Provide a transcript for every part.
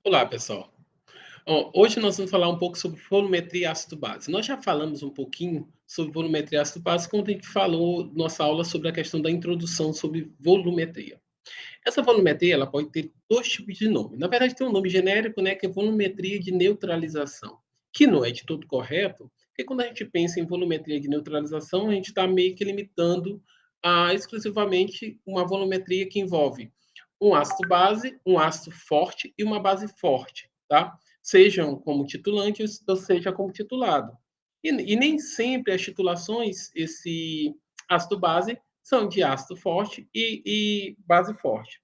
Olá, pessoal. Hoje nós vamos falar um pouco sobre volumetria e ácido base. Nós já falamos um pouquinho sobre volumetria e ácido base quando a gente falou nossa aula sobre a questão da introdução sobre volumetria. Essa volumetria ela pode ter dois tipos de nome. Na verdade, tem um nome genérico, né, que é volumetria de neutralização, que não é de todo correto, porque quando a gente pensa em volumetria de neutralização, a gente está meio que limitando a exclusivamente uma volumetria que envolve um ácido base, um ácido forte e uma base forte, tá? Sejam como titulantes ou seja como titulado. E nem sempre as titulações, esse ácido base, são de ácido forte e base forte.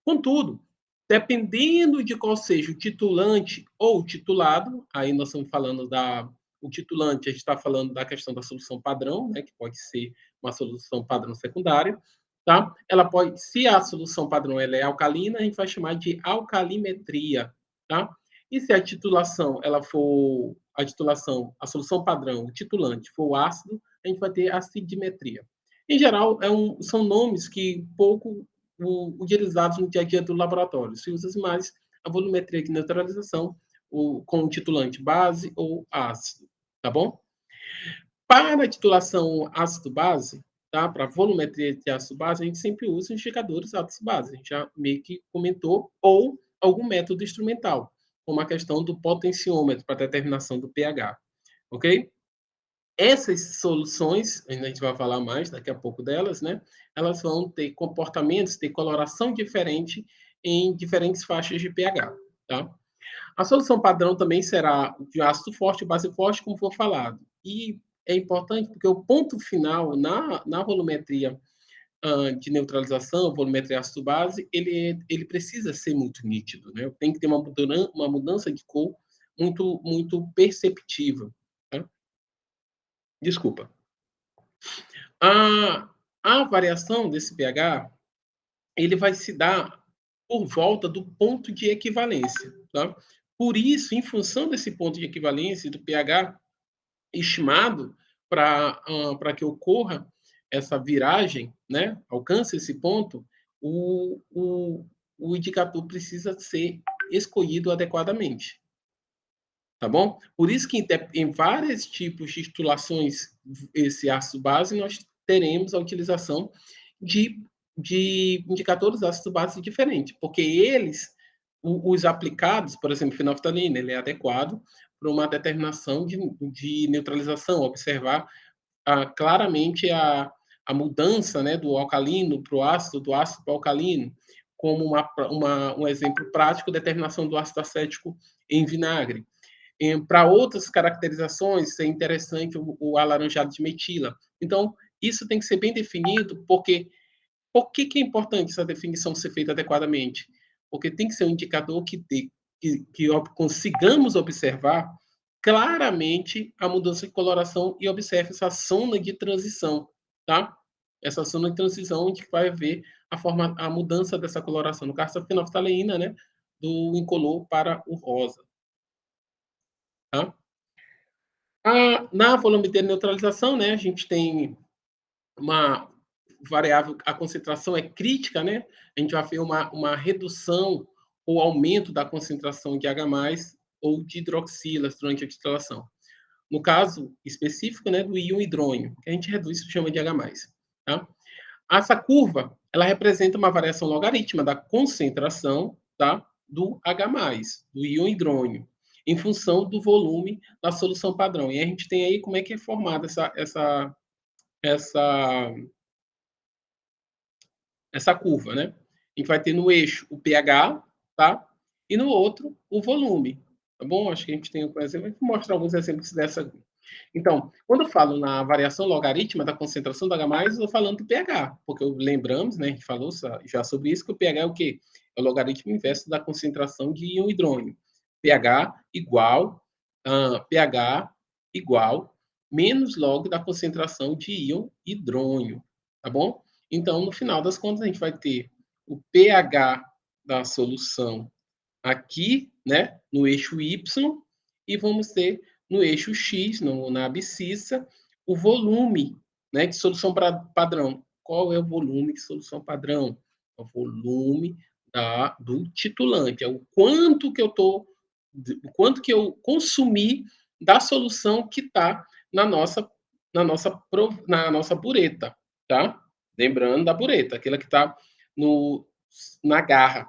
Contudo, dependendo de qual seja o titulante ou o titulado, aí nós estamos falando o titulante, a gente está falando da questão da solução padrão, né, que pode ser uma solução padrão secundária, tá? Ela pode, se a solução padrão ela é alcalina, a gente vai chamar de alcalimetria, tá? E se a titulação ela for a solução padrão, o titulante for ácido, a gente vai ter acidimetria. Em geral, são nomes que pouco utilizados no dia a dia do laboratório. Se usa mais a volumetria de neutralização com o titulante base ou ácido, tá bom? Para a titulação ácido-base, tá? Para volumetria de ácido-base, a gente sempre usa indicadores ácido-base, a gente já meio que comentou, ou algum método instrumental, como a questão do potenciômetro para determinação do pH, ok? Essas soluções, a gente vai falar mais daqui a pouco delas, né? Elas vão ter comportamentos, ter coloração diferente em diferentes faixas de pH, tá? A solução padrão também será de ácido forte, base forte, como for falado. E é importante porque o ponto final na volumetria de neutralização, volumetria ácido-base, ele precisa ser muito nítido, né? Tem que ter uma mudança de cor muito perceptível, tá? Desculpa. A, a variação desse pH ele vai se dar por volta do ponto de equivalência. Tá? Por isso, em função desse ponto de equivalência do pH estimado para que ocorra essa viragem, né, alcance esse ponto, o, o, o indicador precisa ser escolhido adequadamente. Tá bom? Por isso que em vários tipos de titulações, esse ácido base, nós teremos a utilização de, de indicadores ácido base diferentes, porque os aplicados, por exemplo, fenolftalina, ele é adequado para uma determinação de neutralização, observar claramente a mudança, né, do alcalino para o ácido, do ácido para o alcalino, como um exemplo prático, determinação do ácido acético em vinagre. Para outras caracterizações, é interessante o alaranjado de metila. Então, isso tem que ser bem definido, porque por que é importante essa definição ser feita adequadamente? Porque tem que ser um indicador que consigamos observar claramente a mudança de coloração e observe essa zona de transição, tá? Essa zona de transição onde vai haver a mudança dessa coloração, no caso da fenolftaleína, né, do incolor para o rosa, tá? Na volumetria de neutralização, né, a gente tem uma variável, a concentração é crítica, né? A gente vai ver uma redução ou aumento da concentração de H+, ou de hidroxilas durante a destilação. No caso específico, né, do íon hidrônio, que a gente reduz e chama de H+. Tá? Essa curva, ela representa uma variação logarítmica da concentração, tá, do H+, do íon hidrônio, em função do volume da solução padrão. E a gente tem aí como é que é formada essa, essa curva, né? A gente vai ter no eixo o pH, tá? E no outro o volume, tá bom? Acho que a gente tem um exemplo, vou mostrar alguns exemplos dessa. Então, quando eu falo na variação logarítmica da concentração do H+, eu estou falando do pH, porque lembramos, né, a gente falou já sobre isso, que o pH é o quê? É o logaritmo inverso da concentração de íon hidrônio. pH igual, pH igual, menos log da concentração de íon hidrônio, tá bom? Então, no final das contas, a gente vai ter o pH da solução aqui, né, no eixo Y, e vamos ter no eixo X, na abscissa, o volume, né, de solução padrão. Qual é o volume de solução padrão? É o volume do titulante, é o quanto que eu consumi da solução que está na nossa bureta, tá? Lembrando da bureta, aquela que está na garra,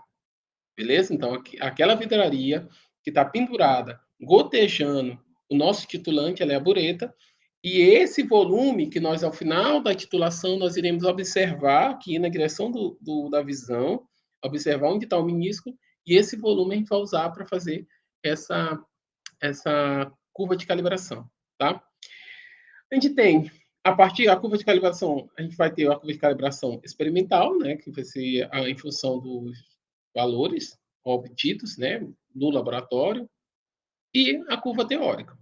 beleza? Então, aquela vidraria que está pendurada, gotejando o nosso titulante, ela é a bureta, e esse volume que nós, ao final da titulação, nós iremos observar aqui na direção da visão, observar onde está o menisco, e esse volume a gente vai usar para fazer essa curva de calibração, tá? A gente tem, a partir da curva de calibração, a gente vai ter a curva de calibração experimental, né, que vai ser em função dos valores obtidos, né, no laboratório, e a curva teórica.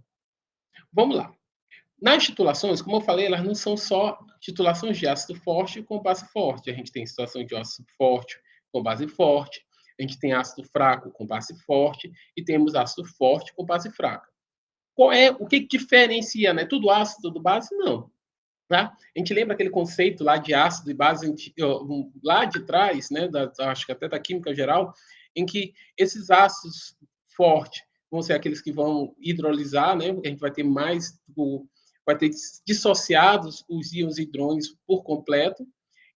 Vamos lá. Nas titulações, como eu falei, elas não são só titulações de ácido forte com base forte. A gente tem situação de ácido forte com base forte, a gente tem ácido fraco com base forte e temos ácido forte com base fraca. O que diferencia, né? Tudo ácido, tudo base? Não. Tá? A gente lembra aquele conceito lá de ácido e base, lá de trás, né? Acho que até da química geral, em que esses ácidos fortes vão ser aqueles que vão hidrolisar, né? Porque a gente vai ter vai ter dissociados os íons hidrônios por completo,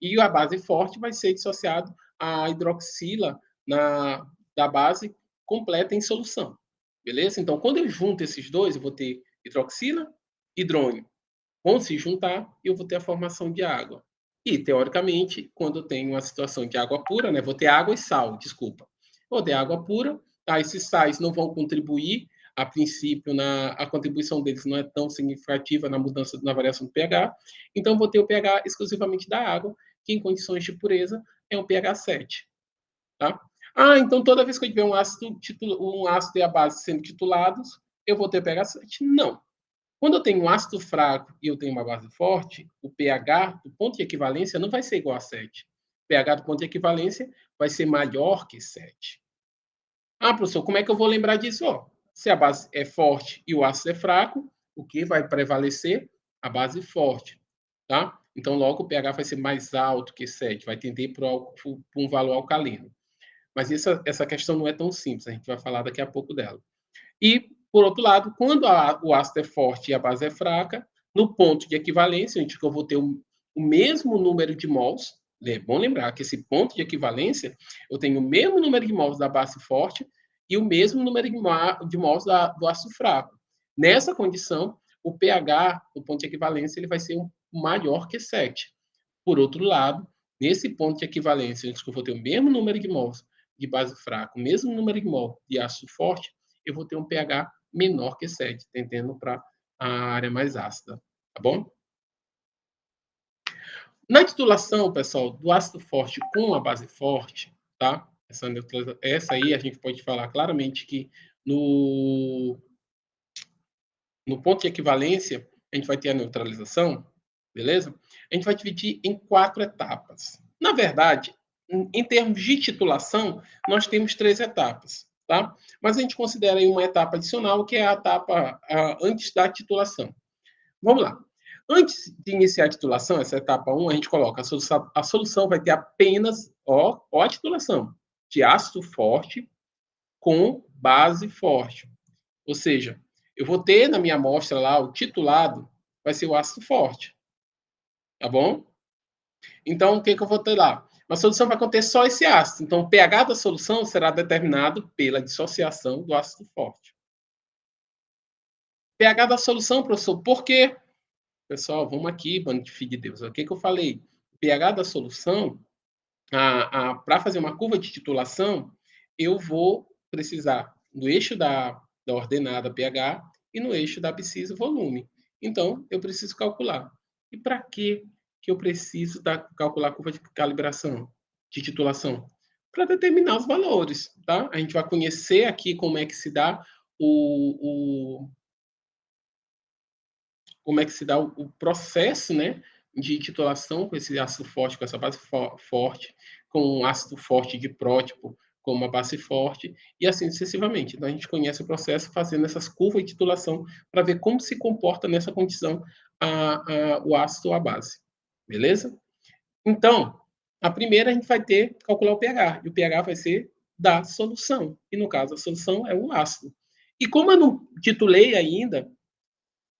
e a base forte vai ser dissociado a hidroxila da base completa em solução. Beleza? Então, quando eu junto esses dois, eu vou ter hidroxila, hidrônio. Vão se juntar e eu vou ter a formação de água. E, teoricamente, quando eu tenho uma situação de água pura, né, vou ter água e sal, desculpa. Vou ter água pura, tá? Esses sais não vão contribuir, a princípio, a contribuição deles não é tão significativa na mudança, na variação do pH, então vou ter o pH exclusivamente da água, que em condições de pureza é um pH 7. Tá? Então toda vez que eu tiver um ácido e a base sendo titulados, eu vou ter pH 7? Não. Quando eu tenho um ácido fraco e eu tenho uma base forte, o pH do ponto de equivalência não vai ser igual a 7. O pH do ponto de equivalência vai ser maior que 7. Professor, como é que eu vou lembrar disso? Se a base é forte e o ácido é fraco, o que vai prevalecer? A base forte. Tá? Então, logo, o pH vai ser mais alto que 7, vai tender para um valor alcalino. Mas essa questão não é tão simples, a gente vai falar daqui a pouco dela. E, por outro lado, quando o ácido é forte e a base é fraca, no ponto de equivalência, onde eu vou ter o mesmo número de mols, é bom lembrar que esse ponto de equivalência, eu tenho o mesmo número de mols da base forte e o mesmo número de mols do ácido fraco. Nessa condição, o pH, o ponto de equivalência, ele vai ser maior que 7. Por outro lado, nesse ponto de equivalência, onde eu vou ter o mesmo número de mols de base fraca, o mesmo número de mol de ácido forte, eu vou ter um pH menor que 7, tendendo para a área mais ácida, tá bom? Na titulação, pessoal, do ácido forte com a base forte, tá? Essa aí a gente pode falar claramente que no ponto de equivalência, a gente vai ter a neutralização, beleza? A gente vai dividir em 4 etapas. Na verdade, em termos de titulação, nós temos 3 etapas, tá? Mas a gente considera aí uma etapa adicional, que é a etapa antes da titulação. Vamos lá. Antes de iniciar a titulação, essa etapa 1, a gente coloca a solução vai ter apenas, a titulação de ácido forte com base forte. Ou seja, eu vou ter na minha amostra lá, o titulado vai ser o ácido forte. Tá bom? Então, o que eu vou ter lá? Uma solução vai conter só esse ácido. Então, o pH da solução será determinado pela dissociação do ácido forte. pH da solução, professor, por quê? Pessoal, vamos aqui, bando de filho de Deus. O que eu falei? O pH da solução, para fazer uma curva de titulação, eu vou precisar do eixo da ordenada pH e no eixo da abscissa volume. Então, eu preciso calcular. E para que eu preciso calcular a curva de calibração, de titulação? Para determinar os valores, tá? A gente vai conhecer aqui como é que se dá como é que se dá o processo, né, de titulação com esse ácido forte, com essa base forte, com um ácido forte de prótipo, com uma base forte, e assim sucessivamente. Então, a gente conhece o processo fazendo essas curvas de titulação para ver como se comporta nessa condição o ácido ou a base. Beleza? Então, A primeira a gente vai ter que calcular o pH, e o pH vai ser da solução, e no caso a solução é o ácido. E como eu não titulei ainda,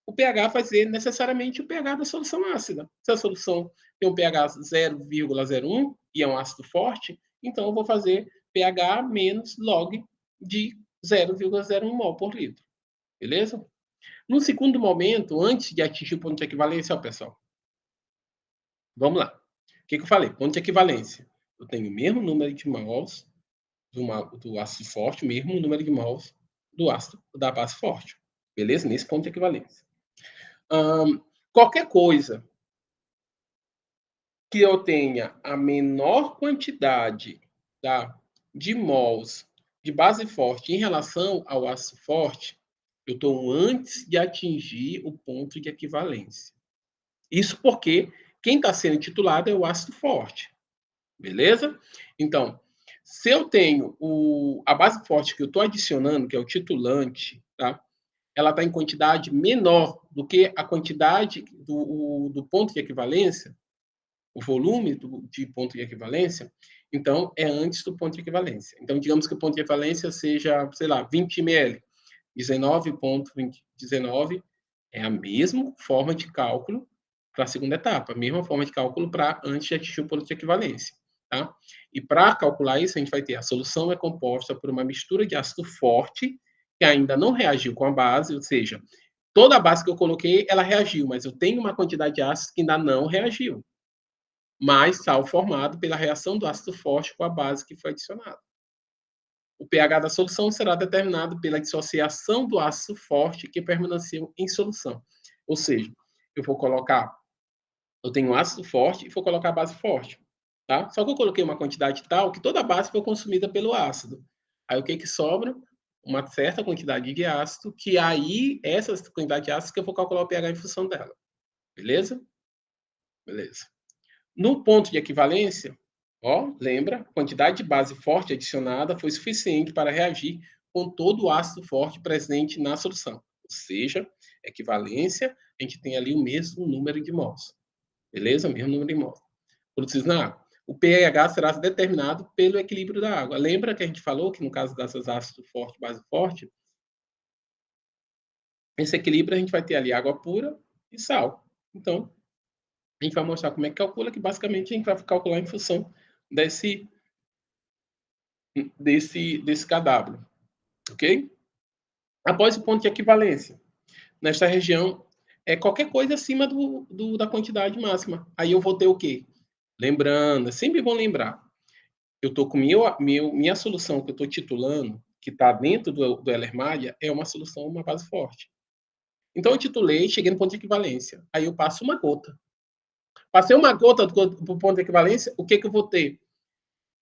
o pH vai ser necessariamente o pH da solução ácida. Se a solução tem um pH 0,01 e é um ácido forte, então eu vou fazer pH menos log de 0,01 mol por litro. Beleza? No segundo momento, antes de atingir o ponto de equivalência, ó, pessoal, vamos lá. O que eu falei? Ponto de equivalência. Eu tenho o mesmo número de mols do ácido forte, o mesmo número de mols do ácido da base forte. Beleza? Nesse ponto de equivalência. Qualquer coisa que eu tenha a menor quantidade, tá, de mols de base forte em relação ao ácido forte, eu estou antes de atingir o ponto de equivalência. Isso porque quem está sendo titulado é o ácido forte. Beleza? Então, se eu tenho a base forte que eu estou adicionando, que é o titulante, tá? Ela está em quantidade menor do que a quantidade do ponto de equivalência, o volume de ponto de equivalência, então é antes do ponto de equivalência. Então, digamos que o ponto de equivalência seja, sei lá, 20 ml, 19,19 é a mesma forma de cálculo para a segunda etapa, a mesma forma de cálculo para antes de atingir o ponto de equivalência. Tá? E para calcular isso, a gente vai ter a solução é composta por uma mistura de ácido forte, que ainda não reagiu com a base, ou seja, toda a base que eu coloquei, ela reagiu, mas eu tenho uma quantidade de ácido que ainda não reagiu. Mais sal formado pela reação do ácido forte com a base que foi adicionada. O pH da solução será determinado pela dissociação do ácido forte que permaneceu em solução. Ou seja, eu tenho ácido forte e vou colocar a base forte. Tá? Só que eu coloquei uma quantidade tal que toda a base foi consumida pelo ácido. Aí o que sobra? Uma certa quantidade de ácido, que aí, essa quantidade de ácido que eu vou calcular o pH em função dela. Beleza? Beleza. No ponto de equivalência, ó, lembra, a quantidade de base forte adicionada foi suficiente para reagir com todo o ácido forte presente na solução. Ou seja, equivalência, a gente tem ali o mesmo número de mols. Beleza? Mesmo número de mols. Produzidos na água. O pH será determinado pelo equilíbrio da água. Lembra que a gente falou que no caso dessas ácido forte, base forte, esse equilíbrio a gente vai ter ali água pura e sal. Então, a gente vai mostrar como é que calcula, que basicamente a gente vai calcular em função desse KW, ok? Após o ponto de equivalência, nesta região, é qualquer coisa acima da quantidade máxima. Aí eu vou ter o quê? Lembrando, é sempre bom lembrar, eu estou com minha solução que eu estou titulando, que está dentro do Erlenmeyer, é uma solução, uma base forte. Então, eu titulei, cheguei no ponto de equivalência. Aí eu passo uma gota. Passei uma gota do ponto de equivalência, o que eu vou ter?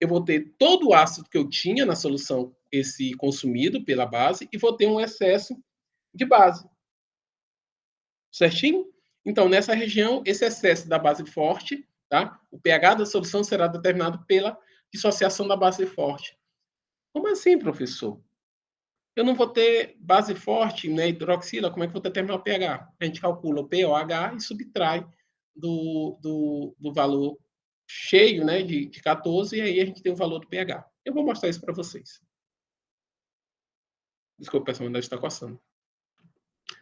Eu vou ter todo o ácido que eu tinha na solução, esse consumido pela base, e vou ter um excesso de base. Certinho? Então, nessa região, esse excesso da base forte, tá? O pH da solução será determinado pela dissociação da base forte. Como assim, professor? Eu não vou ter base forte, né, hidroxila, como é que eu vou determinar o pH? A gente calcula o pOH e subtrai do valor cheio, né, de 14, e aí a gente tem o valor do pH. Eu vou mostrar isso para vocês. Desculpa, pessoal, ainda está coçando.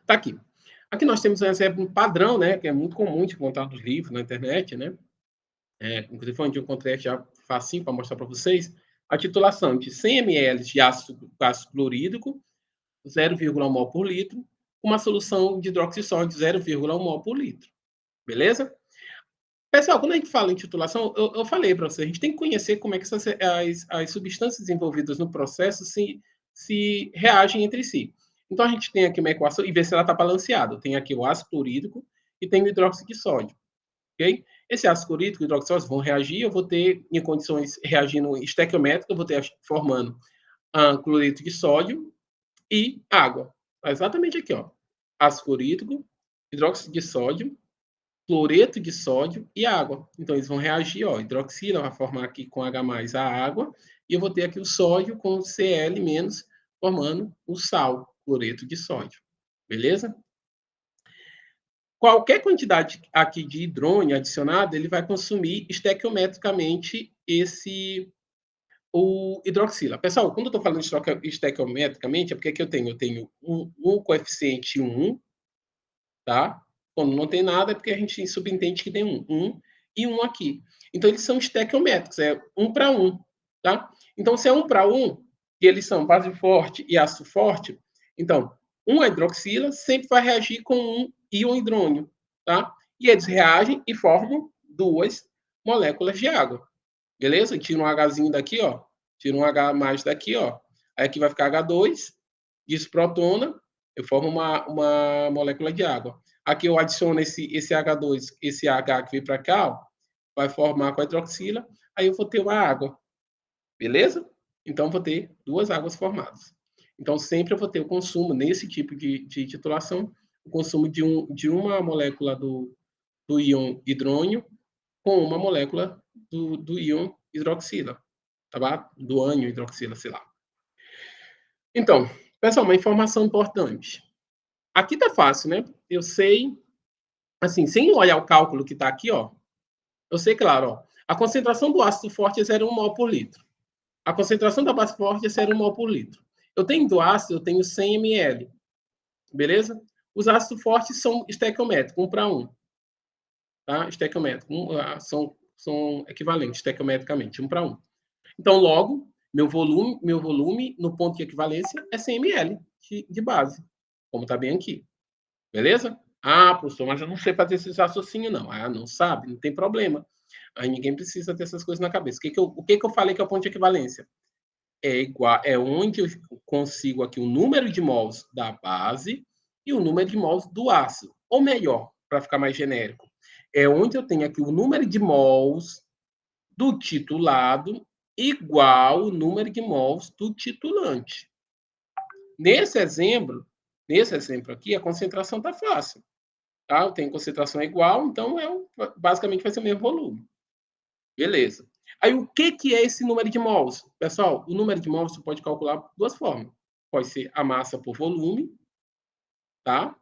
Tá aqui. Aqui nós temos um exemplo padrão, né, que é muito comum de encontrar nos livros, na internet, né? Inclusive, foi onde eu encontrei já facinho para mostrar para vocês. A titulação de 100 ml de ácido clorídrico, 0,1 mol por litro, uma solução de hidroxissol de 0,1 mol por litro. Beleza? Pessoal, quando a gente fala em titulação, eu falei para vocês, a gente tem que conhecer como é que as substâncias envolvidas no processo se reagem entre si. Então, a gente tem aqui uma equação e ver se ela está balanceada. Tem aqui o ácido clorídrico e tem o hidróxido de sódio. Okay? Esse ácido clorídrico e hidróxido de sódio vão reagir, eu vou ter, em condições reagindo estequiométrica, eu vou ter formando cloreto de sódio e água. Exatamente aqui, ó. Ácido clorídrico, hidróxido de sódio, cloreto de sódio e água. Então, eles vão reagir, ó, hidroxila vai formar aqui com H+ a água, e eu vou ter aqui o sódio com Cl-, formando o sal, cloreto de sódio. Beleza? qualquer quantidade aqui de hidrônio adicionada, ele vai consumir estequiometricamente o hidroxila. Pessoal, quando eu estou falando estequiometricamente, é porque aqui eu tenho um coeficiente 1, tá? Quando não tem nada, é porque a gente subentende que tem um e um aqui. Então, eles são estequiométricos, é 1 para 1, tá? Então, se é 1 para 1, e eles são base forte e ácido forte, então, um hidroxila sempre vai reagir com um íon hidrônio, tá? E eles reagem e formam duas moléculas de água, beleza? Tira um Hzinho daqui, ó. Tira um H mais daqui, ó. Aí aqui vai ficar H2, desprotona, eu formo uma molécula de água. Aqui eu adiciono esse H2, esse H que veio para cá, ó, vai formar com a hidroxila, aí eu vou ter uma água, beleza? Então, vou ter duas águas formadas. Então, sempre eu vou ter o consumo, nesse tipo de titulação, o consumo de uma molécula do íon hidrônio com uma molécula do íon hidroxila, tá bom? Do ânion hidroxila, sei lá. Então, pessoal, uma informação importante. Aqui tá fácil, né? Eu sei, assim, sem olhar o cálculo que tá aqui, ó, eu sei, claro, ó, a concentração do ácido forte é 0,1 mol por litro. A concentração da base forte é 0,1 mol por litro. Eu tenho do ácido, eu tenho 100 ml, beleza? Os ácidos fortes são estequiométricos, 1 para 1, tá? Estequiométrico, são equivalentes estequiometricamente, 1 para 1. Então, logo, meu volume no ponto de equivalência é 100 ml de base, como está bem aqui. Beleza? Ah, professor, mas eu não sei fazer esse raciocínio, não. Ah, não sabe? Não tem problema. Aí ninguém precisa ter essas coisas na cabeça. O que eu falei que é o ponto de equivalência? É onde eu consigo aqui o número de mols da base e o número de mols do ácido. Ou melhor, para ficar mais genérico, é onde eu tenho aqui o número de mols do titulado igual o número de mols do titulante. Nesse exemplo aqui, a concentração está fácil. Tá? Eu tenho concentração igual, então basicamente vai ser o mesmo volume. Beleza. Aí, o que é esse número de mols? Pessoal, o número de mols você pode calcular de duas formas. Pode ser a massa por volume, tá?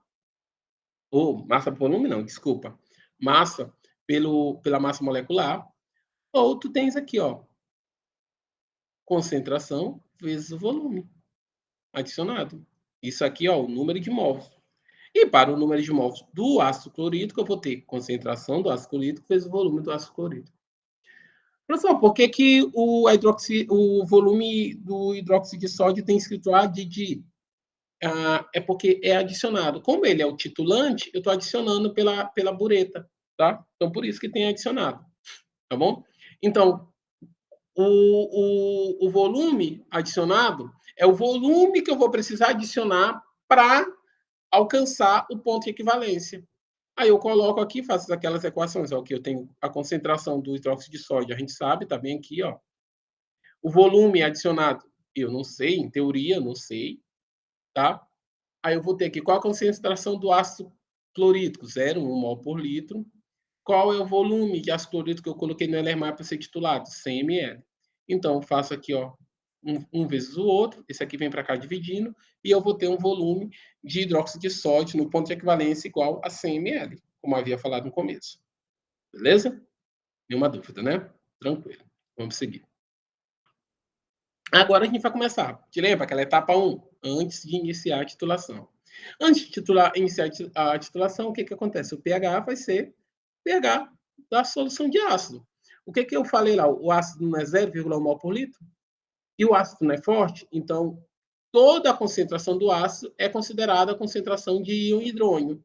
Ou massa por volume, não, desculpa. Massa pela massa molecular. Ou tu tens aqui, ó, concentração vezes o volume adicionado. Isso aqui, ó, o número de mols. E para o número de mols do ácido clorídrico, eu vou ter concentração do ácido clorídrico vezes o volume do ácido clorídrico. Professor, por que, que o volume do hidróxido de sódio tem escrito ADD? É porque é adicionado. Como ele é o titulante, eu estou adicionando pela bureta, tá? Então, por isso que tem adicionado, tá bom? Então, o volume adicionado é o volume que eu vou precisar adicionar para alcançar o ponto de equivalência. Aí eu coloco aqui, faço aquelas equações. Ó, aqui eu tenho a concentração do hidróxido de sódio, a gente sabe, tá bem aqui, ó. O volume adicionado, eu não sei, em teoria, eu não sei, tá? Aí eu vou ter aqui qual a concentração do ácido clorídrico, 0,1 mol por litro. Qual é o volume de ácido clorídrico que eu coloquei no LR para ser titulado? 100 ml. Então, eu faço aqui, ó, um vezes o outro, esse aqui vem para cá dividindo, e eu vou ter um volume de hidróxido de sódio no ponto de equivalência igual a 100 ml, como havia falado no começo. Beleza? Nenhuma dúvida, né? Tranquilo. Vamos seguir. Agora a gente vai começar. Te lembra aquela etapa 1? Antes de iniciar a titulação. Antes de iniciar a titulação, o que acontece? O pH vai ser pH da solução de ácido. O que eu falei lá? O ácido não é 0,1 mol por litro? E o ácido não é forte? Então, toda a concentração do ácido é considerada a concentração de íon hidrônio.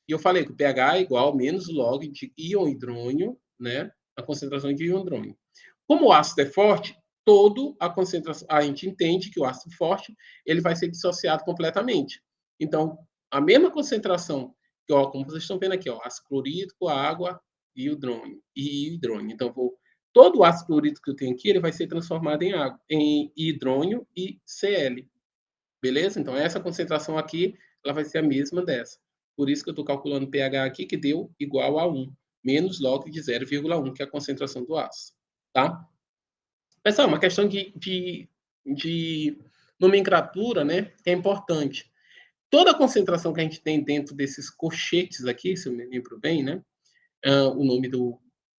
E eu falei que o pH é igual a menos log de íon hidrônio, né? A concentração de íon hidrônio. Como o ácido é forte, todo a concentração, a gente entende que o ácido forte ele vai ser dissociado completamente. Então, a mesma concentração, que, ó, como vocês estão vendo aqui, ó, ácido clorídrico, água e hidrônio. Então, todo o ácido clorídrico que eu tenho aqui, ele vai ser transformado em hidrônio e Cl. Beleza? Então, essa concentração aqui, ela vai ser a mesma dessa. Por isso que eu estou calculando o pH aqui, que deu igual a 1, menos log de 0,1, que é a concentração do ácido. Tá? Pessoal, uma questão de nomenclatura, né, que é importante. toda a concentração que a gente tem dentro desses colchetes aqui, se eu me lembro bem, né? O nome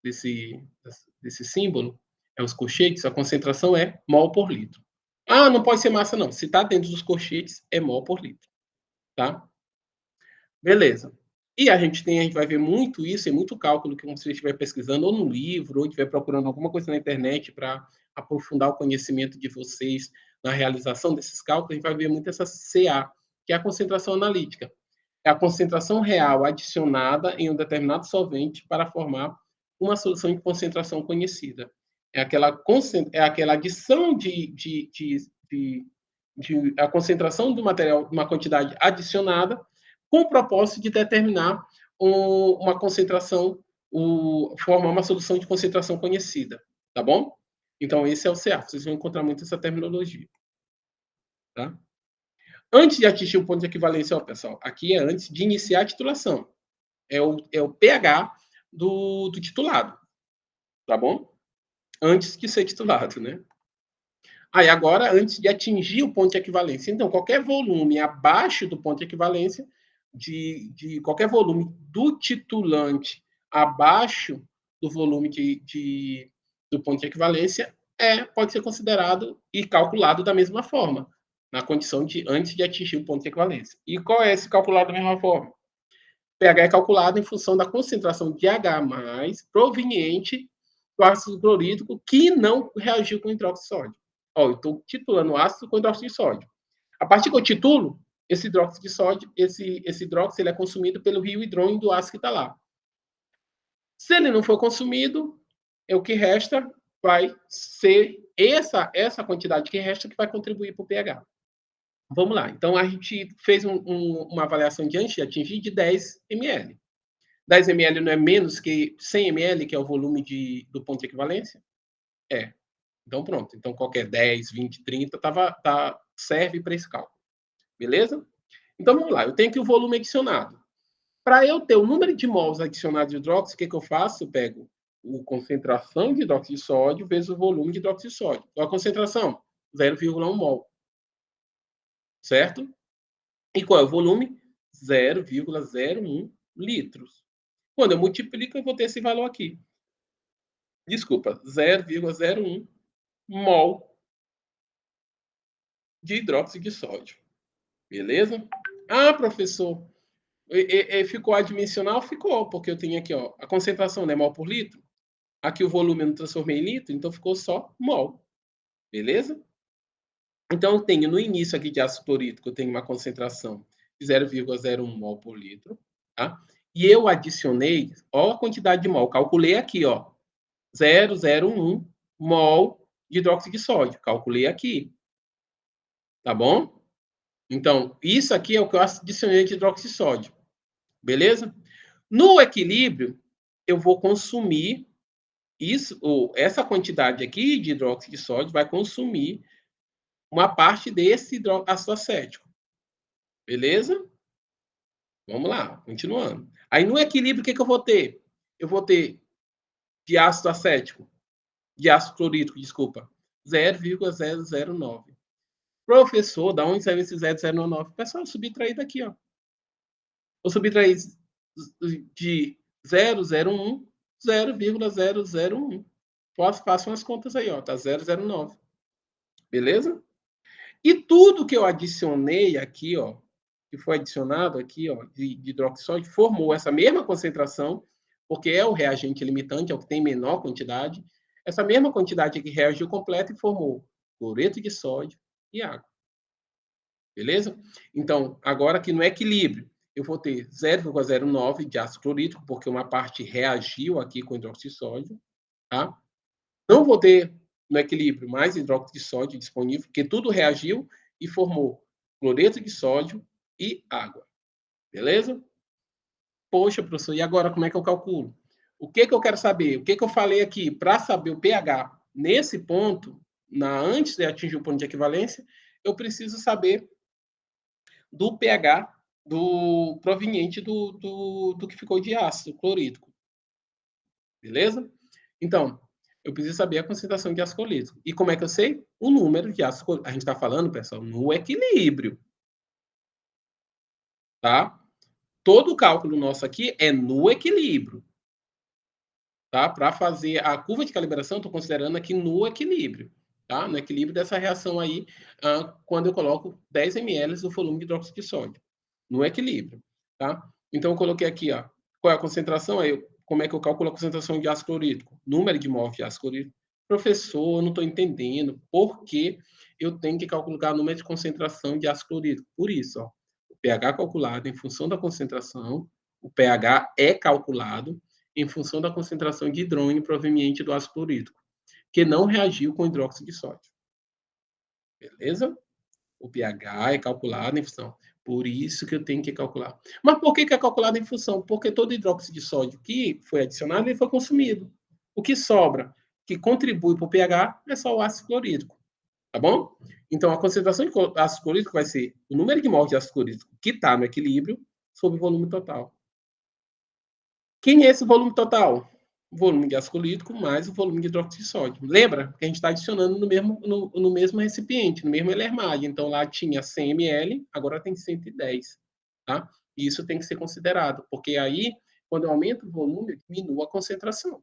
desse símbolo é os colchetes, a concentração é mol por litro. Ah, não pode ser massa, não. Se está dentro dos colchetes, é mol por litro. Tá? Beleza. E a gente vai ver muito isso, é muito cálculo que você estiver pesquisando, ou no livro, ou estiver procurando alguma coisa na internet para aprofundar o conhecimento de vocês na realização desses cálculos, a gente vai ver muito essa CA, que é a concentração analítica. É a concentração real adicionada em um determinado solvente para formar uma solução de concentração conhecida. É aquela adição a concentração do material, uma quantidade adicionada, com o propósito de determinar uma concentração, formar uma solução de concentração conhecida, tá bom? Então, esse é o CA. Vocês vão encontrar muito essa terminologia. Tá? Antes de atingir o ponto de equivalência, ó, pessoal, aqui é antes de iniciar a titulação. É o pH do titulado, tá bom? Antes de ser titulado, né? Aí, agora, antes de atingir o ponto de equivalência. Então, qualquer volume abaixo do ponto de equivalência, de qualquer volume do titulante abaixo do volume do ponto de equivalência, pode ser considerado e calculado da mesma forma, na condição de antes de atingir o ponto de equivalência. E qual é esse calculado da mesma forma? pH é calculado em função da concentração de H+, proveniente do ácido clorídrico que não reagiu com hidróxido de sódio. Ó, eu estou titulando ácido com hidróxido de sódio. A partir que eu titulo, esse hidróxido de sódio, esse hidróxido, ele é consumido pelo rio hidrônio do ácido que está lá. Se ele não for consumido, o que resta vai ser essa quantidade que resta que vai contribuir para o pH. Vamos lá. Então, a gente fez uma avaliação de antes de atingir de 10 ml. 10 ml não é menos que 100 ml, que é o volume do ponto de equivalência? É. Então, pronto. Então, qualquer 10, 20, 30 serve para esse cálculo. Beleza? Então, vamos lá. Eu tenho aqui o volume adicionado. Para eu ter o número de mols adicionados de hidróxido, o que eu faço? Eu pego a concentração de hidróxido de sódio vezes o volume de hidróxido de sódio. Qual a concentração? 0,1 mol. Certo? E qual é o volume? 0,01 litros. Quando eu multiplico, eu vou ter esse valor aqui. Desculpa, 0,01 mol de hidróxido de sódio. Beleza? Ah, professor, ficou adimensional? Ficou, porque eu tenho aqui, ó, a concentração, né, mol por litro. Aqui o volume eu não transformei em litro, então ficou só mol. Beleza? Então, eu tenho no início aqui de ácido clorídrico, eu tenho uma concentração de 0,01 mol por litro. Tá? E eu adicionei, ó a quantidade de mol, calculei aqui, ó, 0,01 mol de hidróxido de sódio, calculei aqui. Tá bom? Então, isso aqui é o que eu adicionei de hidróxido de sódio. Beleza? No equilíbrio, eu vou consumir isso, ou essa quantidade aqui de hidróxido de sódio vai consumir uma parte desse ácido acético. Beleza? Vamos lá, continuando. Aí no equilíbrio, o que eu vou ter? Eu vou ter de ácido acético, de ácido clorídrico, desculpa, 0,009. Professor, da onde saiu esse 0,009? Pessoal, subtraído aqui, ó. Eu subtraí de 0,01, 0,001. Façam as contas aí, ó, tá 0,09. Beleza? E tudo que eu adicionei aqui, ó, que foi adicionado aqui, ó, de hidroxóide, formou essa mesma concentração, porque é o reagente limitante, é o que tem menor quantidade. Essa mesma quantidade aqui reagiu completa e formou cloreto de sódio e água. Beleza? Então, agora aqui no equilíbrio, eu vou ter 0,09 de ácido clorídrico, porque uma parte reagiu aqui com hidróxido de sódio. Tá? Não vou ter no equilíbrio mais hidróxido de sódio disponível, porque tudo reagiu e formou cloreto de sódio e água. Beleza? Poxa, professor, e agora como é que eu calculo? O que eu quero saber? O que eu falei aqui? Para saber o pH nesse ponto, antes de atingir o ponto de equivalência, eu preciso saber do pH proveniente do que ficou de ácido clorídrico. Beleza? Então, eu preciso saber a concentração de ácido clorídrico. E como é que eu sei? O número de ácido clorídrico. A gente está falando, pessoal, no equilíbrio. tá? Todo o cálculo nosso aqui é no equilíbrio, tá? Para fazer a curva de calibração, estou considerando aqui no equilíbrio, tá? No equilíbrio dessa reação aí, quando eu coloco 10 ml do volume de hidróxido de sódio, no equilíbrio, tá? Então, eu coloquei aqui, ó, qual é a concentração? Aí, como é que eu calculo a concentração de ácido clorídrico? Número de mols de ácido clorídrico. Professor, eu não estou entendendo por que eu tenho que calcular o número de concentração de ácido clorídrico. Por isso, ó, o pH calculado em função da concentração, o pH é calculado em função da concentração de hidrônio proveniente do ácido clorídrico, que não reagiu com hidróxido de sódio. Beleza? O pH é calculado em função. Por isso que eu tenho que calcular. Mas por que é calculado em função? Porque todo hidróxido de sódio que foi adicionado, ele foi consumido. O que sobra, que contribui para o pH, é só o ácido clorídrico. Tá bom? Então, a concentração de ácido clorídrico vai ser o número de mols de ácido clorídrico que está no equilíbrio sobre o volume total. Quem é esse volume total? O volume de ácido clorídrico mais o volume de hidróxido de sódio. Lembra que a gente está adicionando no mesmo recipiente, no mesmo Erlenmeyer. Então, lá tinha 100 ml, agora tem 110. Tá? E isso tem que ser considerado, porque aí, quando eu aumento o volume, eu diminuo a concentração.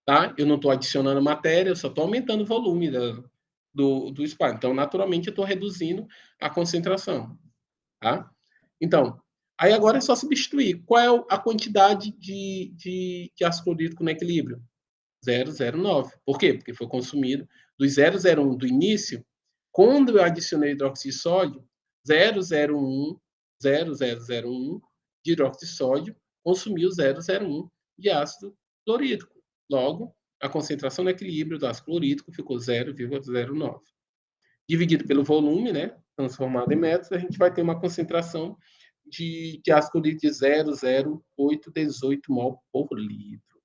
Tá? Eu não estou adicionando matéria, eu só estou aumentando o volume do espaço. Então, naturalmente, eu estou reduzindo a concentração. Tá? Então, aí agora é só substituir. Qual é a quantidade de ácido clorídrico no equilíbrio? 0,09. Por quê? Porque foi consumido dos 0,01 do início, quando eu adicionei hidróxido de sódio, 0,01, 0,001 de hidróxido de sódio consumiu 0,01 de ácido clorídrico. Logo, a concentração no equilíbrio do ácido clorídrico ficou 0,09. Dividido pelo volume, né, transformado em metros, a gente vai ter uma concentração de ácido clorídrico de 0,0818 mol por litro.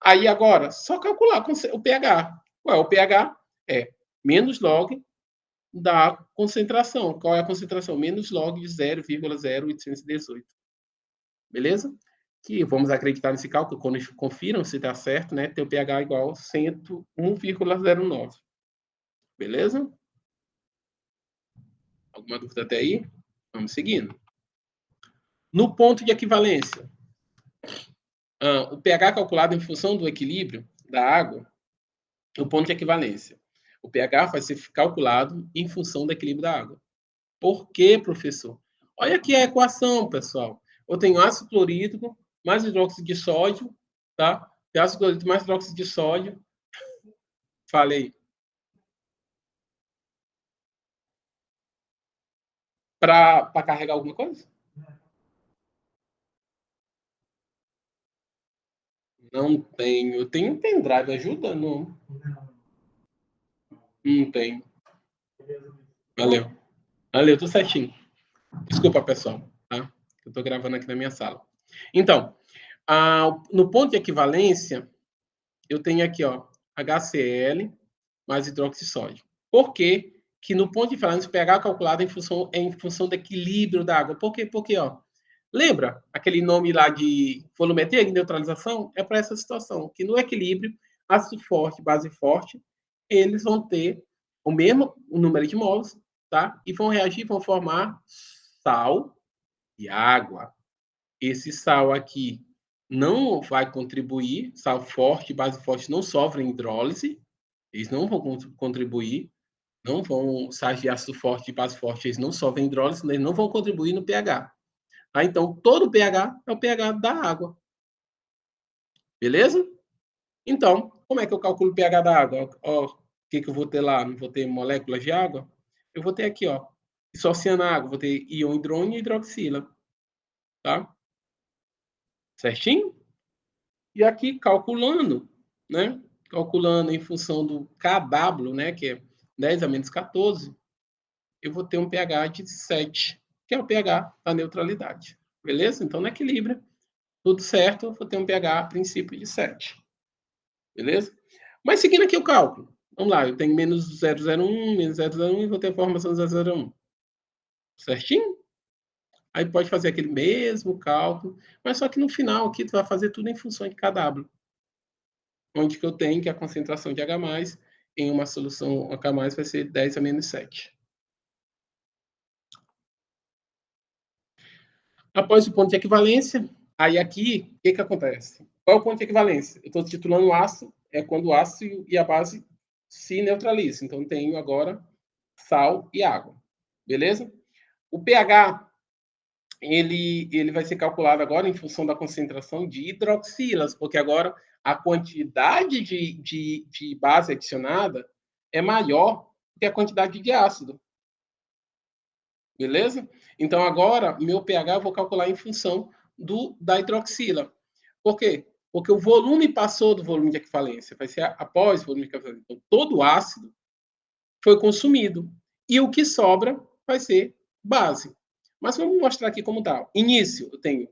Aí agora, só calcular o pH. Qual é o pH? É menos log da concentração. Qual é a concentração? Menos log de 0,0818. Beleza? Que vamos acreditar nesse cálculo, quando confiram se está certo, né? Ter o pH igual a 101,09. Beleza? Alguma dúvida até aí? Vamos seguindo. No ponto de equivalência, o pH calculado em função do equilíbrio da água, o ponto de equivalência. O pH vai ser calculado em função do equilíbrio da água. Por quê, professor? Olha aqui a equação, pessoal. Eu tenho ácido clorídrico mais hidróxido de sódio, tá? Ácido clorídrico mais hidróxido de sódio. Falei. Para carregar alguma coisa? Não tenho. Eu tenho um pendrive, ajuda? Não. Não tenho. Valeu. Valeu, tudo certinho. Desculpa, pessoal, tá? Eu estou gravando aqui na minha sala. Então, no ponto de equivalência, eu tenho aqui, ó, HCl mais hidróxido de sódio. Por quê? Que no ponto de equivalência, o pH calculado em função do equilíbrio da água. Por quê? Porque, ó, lembra aquele nome lá de volumetria de neutralização? É para essa situação, que no equilíbrio, ácido forte, base forte, eles vão ter o mesmo número de mols, tá? E vão reagir, vão formar sal e água. Esse sal aqui não vai contribuir, sal forte, base forte não sofrem hidrólise, eles não vão contribuir, não vão, sais de ácido forte e base forte, eles não sofrem hidrólise, eles não vão contribuir no pH. Então, todo o pH é o pH da água. Beleza? Então, como é que eu calculo o pH da água? Ó, o que eu vou ter lá? Não vou ter moléculas de água? Eu vou ter aqui, ó, dissociando a água, vou ter íon hidrônio e hidroxila. Tá? Certinho? E aqui, calculando, né? Calculando em função do KW, né? Que é 10 a menos 14, eu vou ter um pH de 7, que é o pH da neutralidade. Beleza? Então, no equilíbrio, tudo certo, eu vou ter um pH a princípio de 7. Beleza? Mas seguindo aqui o cálculo. Vamos lá, eu tenho menos 0,01, menos 0,01 e vou ter a formação 0,01. Certinho? Aí pode fazer aquele mesmo cálculo, mas só que no final aqui tu vai fazer tudo em função de KW. Onde que eu tenho que a concentração de H+, em uma solução H+, vai ser 10 a menos 7. Após o ponto de equivalência, aí aqui, o que acontece? Qual é o ponto de equivalência? Eu estou titulando o ácido, é quando o ácido e a base se neutralizam. Então, tenho agora sal e água. Beleza? O pH, ele vai ser calculado agora em função da concentração de hidroxilas, porque agora a quantidade de base adicionada é maior que a quantidade de ácido. Beleza? Então, agora, meu pH eu vou calcular em função da hidroxila. Por quê? Porque o volume passou do volume de equivalência, vai ser após o volume de equivalência. Então, todo o ácido foi consumido. E o que sobra vai ser base. Mas vamos mostrar aqui como está. Início, eu tenho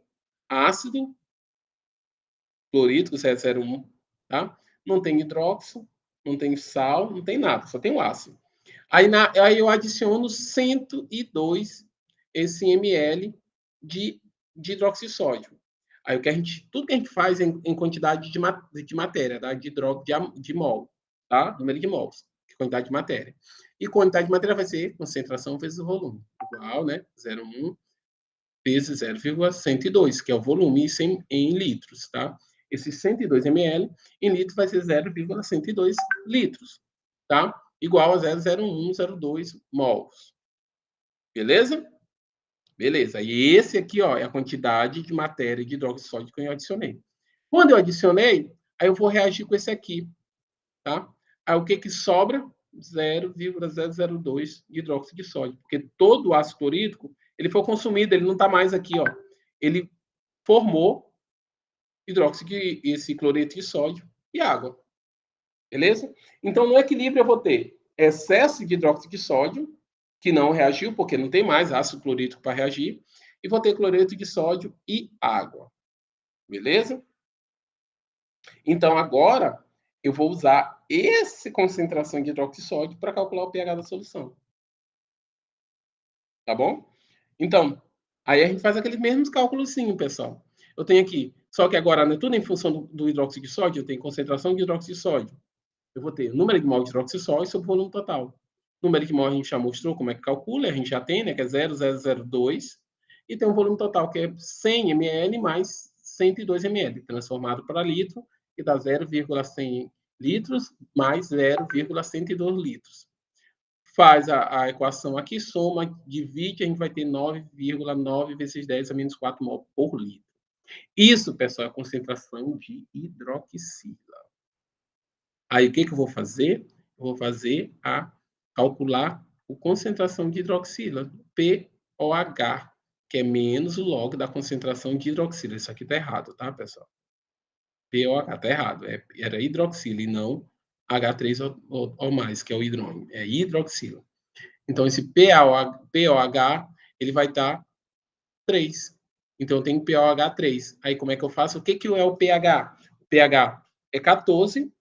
ácido clorídrico, 001, tá? Não tem hidróxido, não tem sal, não tem nada, só tem o ácido. Aí eu adiciono 102 esse ml de hidróxido de sódio. Aí tudo que a gente faz em quantidade de matéria, tá? de mol, tá? Número de mols, quantidade de matéria. E quantidade de matéria vai ser concentração vezes o volume, igual, né? 0,1 vezes 0,102, que é o volume em litros, tá? Esse 102 ml em litros vai ser 0,102 litros, tá? Igual a 0,0102 mols. Beleza? Beleza. E esse aqui, ó, é a quantidade de matéria de hidróxido de sódio que eu adicionei. Quando eu adicionei, aí eu vou reagir com esse aqui, tá? Aí o que que sobra? 0,002 de hidróxido de sódio, porque todo o ácido clorídrico, ele foi consumido, ele não está mais aqui, ó. Ele formou hidróxido esse cloreto de sódio e água. Beleza? Então, no equilíbrio, eu vou ter excesso de hidróxido de sódio, que não reagiu, porque não tem mais ácido clorídrico para reagir, e vou ter cloreto de sódio e água. Beleza? Então, agora, eu vou usar essa concentração de hidróxido de sódio para calcular o pH da solução. Tá bom? Então, aí a gente faz aqueles mesmos cálculos sim, pessoal. Eu tenho aqui, só que agora não é tudo em função do hidróxido de sódio, eu tenho concentração de hidróxido de sódio. Eu vou ter o número de mol de hidróxido de sódio sobre o volume total. O número de mol a gente já mostrou como é que calcula, a gente já tem, né, que é 0,002, e tem um volume total que é 100 ml mais 102 ml, transformado para litro, que dá 0,100 litros mais 0,102 litros. Faz a equação aqui, soma, divide, a gente vai ter 9,9 vezes 10 a menos 4 mol por litro. Isso, pessoal, é a concentração de hidroxila. Aí, o que eu vou fazer? Eu vou fazer calcular a concentração de hidroxila, POH, que é menos o log da concentração de hidroxila. Isso aqui está errado, tá, pessoal? POH está errado. Era hidroxila e não H3 ou mais, que é o hidrônio. É hidroxila. Então, esse POH ele vai estar 3. Então, eu tenho POH 3. Aí, como é que eu faço? O que é o pH? O pH é 14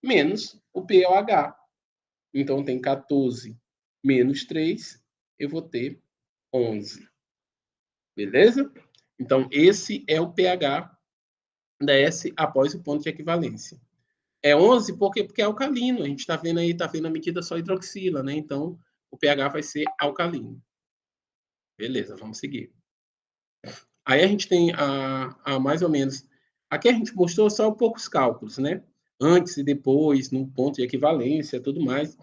menos o POH. Então, tem 14 menos 3, eu vou ter 11. Beleza? Então, esse é o pH da S após o ponto de equivalência. É 11 por quê? Porque é alcalino. A gente está vendo aí, está vendo a medida só hidroxila, né? Então, o pH vai ser alcalino. Beleza, vamos seguir. Aí a gente tem mais ou menos... Aqui a gente mostrou só poucos cálculos, né? Antes e depois, no ponto de equivalência, tudo mais.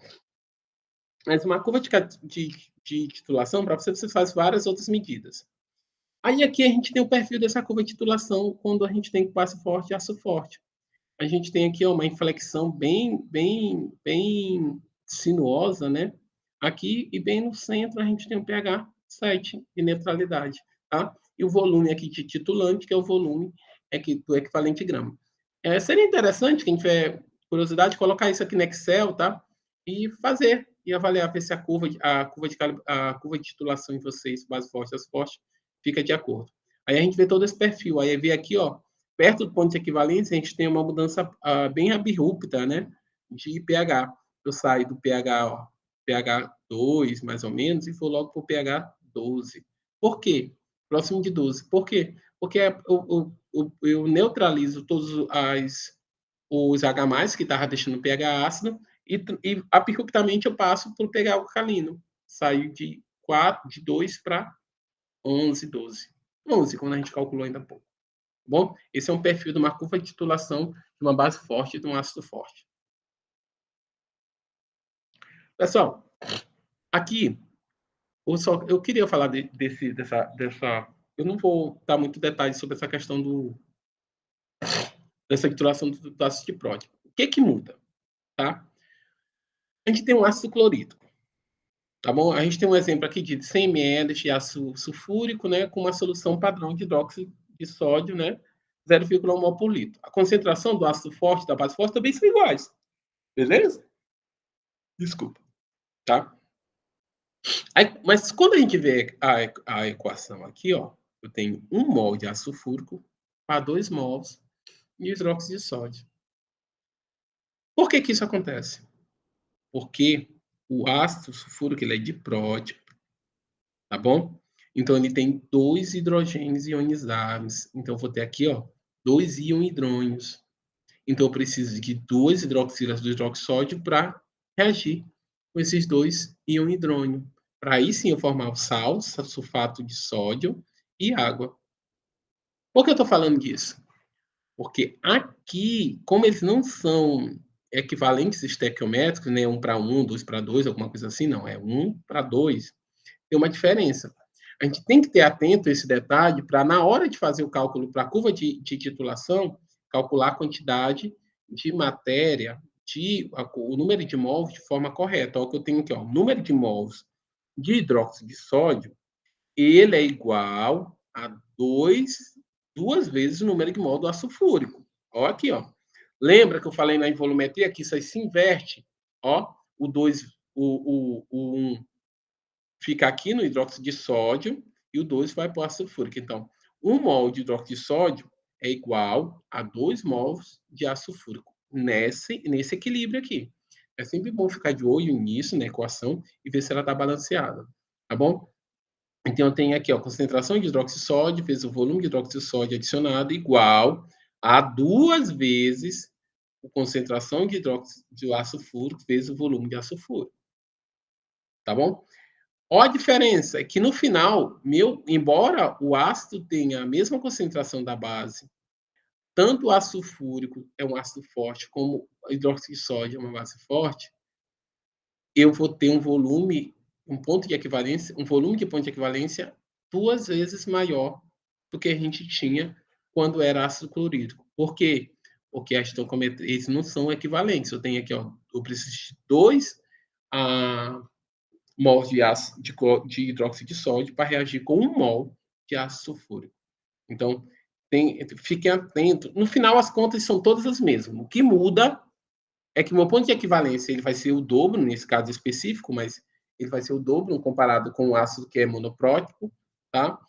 Mas uma curva de titulação, para você faz várias outras medidas. Aí aqui a gente tem o perfil dessa curva de titulação quando a gente tem passo forte e aço forte. A gente tem aqui uma inflexão bem sinuosa, né? Aqui e bem no centro a gente tem um pH 7 de neutralidade, tá? E o volume aqui de titulante, que é o volume do equivalente grama. Seria interessante, quem tiver curiosidade, colocar isso aqui no Excel, tá? E fazer, e avaliar, ver se a curva de titulação em vocês, base forte, as forte, fica de acordo. Aí a gente vê todo esse perfil, aí vê aqui, ó, perto do ponto de equivalência, a gente tem uma mudança bem abrupta, né, de pH. Eu saio do pH, ó, pH 2, mais ou menos, e vou logo para o pH 12. Por quê? Próximo de 12. Por quê? Porque eu neutralizo todos os H+, que estava deixando o pH ácido, e abruptamente eu passo para o pH alcalino. Saio de 2 para 11, 12. 11, quando a gente calculou ainda há pouco. Tá bom? Esse é um perfil de uma curva de titulação de uma base forte e de um ácido forte. Pessoal, aqui, eu queria falar dessa. Eu não vou dar muito detalhe sobre essa questão dessa titulação do ácido diprótico. O que muda? Tá? A gente tem um ácido clorídrico. Tá bom? A gente tem um exemplo aqui de 100 ml de ácido sulfúrico, né, com uma solução padrão de hidróxido de sódio, né, 0,1 mol por litro. A concentração do ácido forte e da base forte também são iguais. Beleza? Desculpa. Tá? Aí, mas quando a gente vê a equação aqui, ó, eu tenho 1 mol de ácido sulfúrico para 2 mols de hidróxido de sódio. Por que isso acontece? Porque o ácido sulfúrico ele é diprótico, tá bom? Então ele tem 2 hidrogênios ionizáveis. Então eu vou ter aqui, ó, 2 íon hidrônios. Então eu preciso de 2 hidroxilas do hidroxódio para reagir com esses 2 íon hidrônio. Para aí sim eu formar o sal, sulfato de sódio e água. Por que eu estou falando disso? Porque aqui, como eles não são equivalentes estequiométricos, né, 1 para 1, 2 para 2, alguma coisa assim, não, é 1 para 2, tem uma diferença. A gente tem que ter atento a esse detalhe para, na hora de fazer o cálculo para a curva de titulação, calcular a quantidade de matéria, o número de mols de forma correta. Olha o que eu tenho aqui, ó, o número de mols de hidróxido de sódio, ele é igual a 2 vezes o número de mol do ácido sulfúrico. Olha aqui, ó. Lembra que eu falei na involumetria que isso aí se inverte? Ó, o 2, o 1 fica aqui no hidróxido de sódio e o 2 vai para o ácido sulfúrico. Então, 1 mol de hidróxido de sódio é igual a 2 mols de ácido sulfúrico, nesse equilíbrio aqui. É sempre bom ficar de olho nisso, na equação, e ver se ela está balanceada. Tá bom? Então, eu tenho aqui, ó, concentração de hidróxido de sódio vezes o volume de hidróxido de sódio adicionado igual a 2 vezes a concentração de hidróxido de ácido sulfúrico vezes o volume de ácido sulfúrico. Tá bom? Olha a diferença, é que no final, embora o ácido tenha a mesma concentração da base, tanto o ácido sulfúrico é um ácido forte, como o hidróxido de sódio é uma base forte, eu vou ter um volume, um volume de ponto de equivalência 2 vezes maior do que a gente tinha quando era ácido clorídrico. Por quê? Porque eles não são equivalentes. Eu tenho aqui, ó, eu preciso de 2 mols de hidróxido de sódio para reagir com 1 mol de ácido sulfúrico. Então, fiquem atentos. No final, as contas são todas as mesmas. O que muda é que o meu ponto de equivalência ele vai ser o dobro, nesse caso específico, mas ele vai ser o dobro comparado com o ácido que é monoprótico, tá?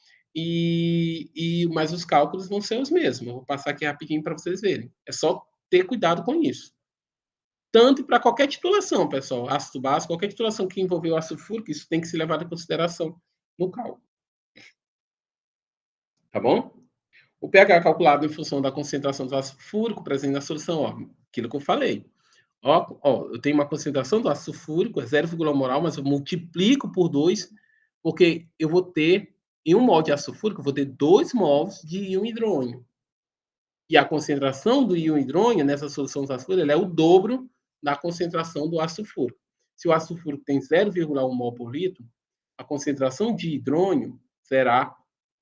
Mas os cálculos vão ser os mesmos. Eu vou passar aqui rapidinho para vocês verem. É só ter cuidado com isso. Tanto para qualquer titulação, pessoal, ácido básico, qualquer titulação que envolveu ácido fúrico, isso tem que ser levado em consideração no cálculo. Tá bom? O pH é calculado em função da concentração do ácido fúrico presente na solução, ó, aquilo que eu falei. Ó, eu tenho uma concentração do ácido sulfúrico, é 0,1 moral, mas eu multiplico por 2, porque eu vou ter, em 1 mol de ácido sulfúrico, eu vou ter 2 mols de íon hidrônio. E a concentração do íon hidrônio nessa solução do ácido sulfúrico é o dobro da concentração do ácido sulfúrico. Se o ácido sulfúrico tem 0,1 mol por litro, a concentração de hidrônio será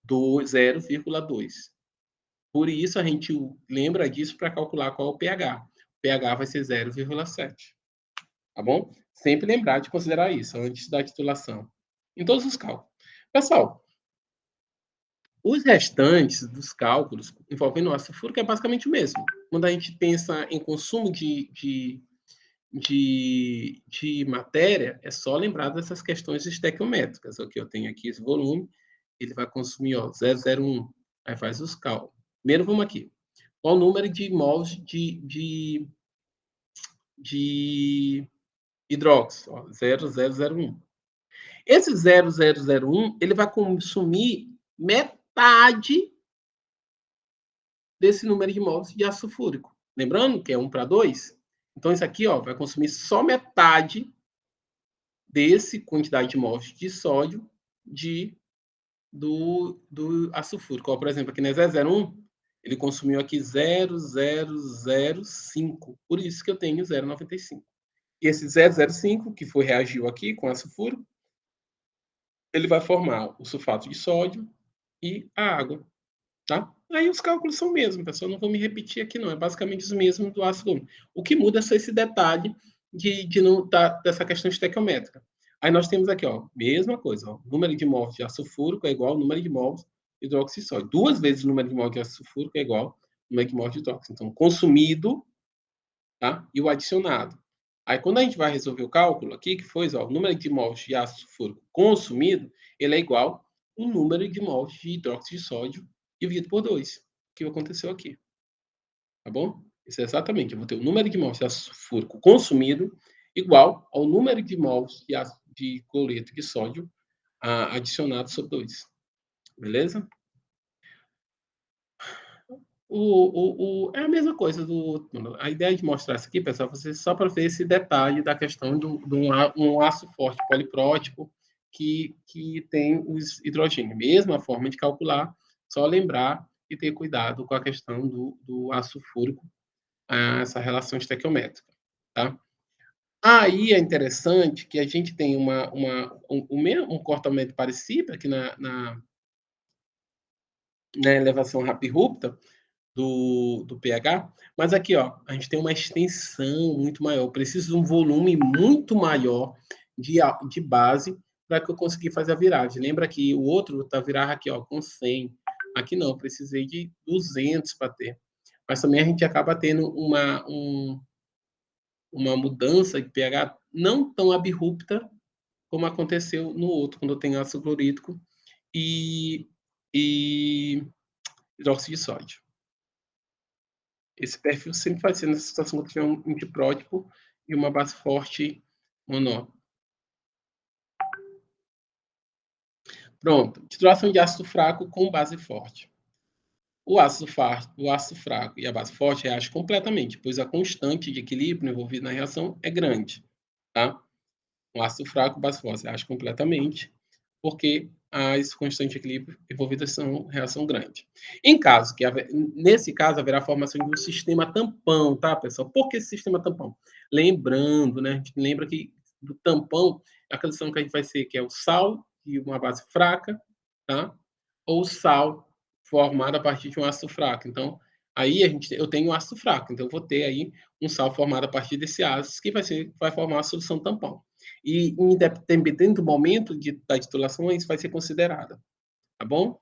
0,2. Por isso, a gente lembra disso para calcular qual é o pH. O pH vai ser 0,7. Tá bom? Sempre lembrar de considerar isso antes da titulação. Em todos os cálculos. Pessoal, os restantes dos cálculos envolvendo o ácido fúrico é basicamente o mesmo. Quando a gente pensa em consumo de matéria, é só lembrar dessas questões estequiométricas. O que eu tenho aqui, esse volume, ele vai consumir, ó, 0,01. Aí faz os cálculos. Primeiro, vamos aqui. Qual o número de mols de hidróxido? Ó, 0,001. Esse 0,001, ele vai consumir metade desse número de mols de ácido sulfúrico. Lembrando que é 1 para 2? Então, isso aqui, ó, vai consumir só metade desse quantidade de mols de sódio de do ácido fúrico. Ó, por exemplo, aqui na 001, ele consumiu aqui 0,005. Por isso que eu tenho 0,95. E esse 0,05, que foi reagiu aqui com ácido fúrico, ele vai formar o sulfato de sódio e a água, tá? Aí os cálculos são os mesmos, pessoal. Não vou me repetir aqui, não. É basicamente os mesmos do ácido úmico. O que muda é só esse detalhe de não dessa questão estequiométrica. Aí nós temos aqui, ó, mesma coisa, ó, número de mols de ácido fúrico é igual ao número de mols de hidróxido de sódio. 2 vezes o número de mols de ácido fúrico é igual ao número de mols de hidróxido. Então, consumido, tá? E o adicionado. Aí, quando a gente vai resolver o cálculo aqui, que foi, ó, o número de mols de ácido fúrico consumido, ele é igual ao número de mols de hidróxido de sódio dividido por 2, que aconteceu aqui. Tá bom? Isso é exatamente. Eu vou ter o número de mols de ácido fúrico consumido igual ao número de mols de cloreto de sódio adicionado sobre 2. Beleza? É a mesma coisa a ideia de mostrar isso aqui, pessoal, vocês só para ver esse detalhe da questão de um ácido forte poliprótico que tem os hidrogênios. Mesma forma de calcular, só lembrar e ter cuidado com a questão do ácido fúrico, essa relação estequiométrica, tá? Aí é interessante que a gente tem um comportamento parecido aqui na elevação Rabi-Rupta, do pH, mas aqui, ó, a gente tem uma extensão muito maior. Eu preciso de um volume muito maior de base para que eu consiga fazer a viragem. Lembra que o outro tá virar aqui, ó, com 100. Aqui não, eu precisei de 200 para ter. Mas também a gente acaba tendo uma mudança de pH não tão abrupta como aconteceu no outro, quando eu tenho ácido clorídrico e, e hidróxido de sódio. Esse perfil sempre vai ser nessa situação que tiver um antiprótipo e uma base forte monó. Pronto. Titulação de ácido fraco com base forte. O ácido fraco e a base forte reagem completamente, pois a constante de equilíbrio envolvida na reação é grande. Tá? O ácido fraco e base forte reagem completamente, porque as constantes de equilíbrio envolvidas são reação grande. Nesse caso, haverá a formação de um sistema tampão, tá, pessoal? Por que esse sistema tampão? Lembrando, né? A gente lembra que do tampão, a condição que a gente vai ser que é o sal e uma base fraca, tá? Ou sal formado a partir de um ácido fraco. Então, aí eu tenho um ácido fraco, então eu vou ter aí um sal formado a partir desse ácido que vai formar a solução tampão. E independente do momento da titulação, isso vai ser considerado, tá bom?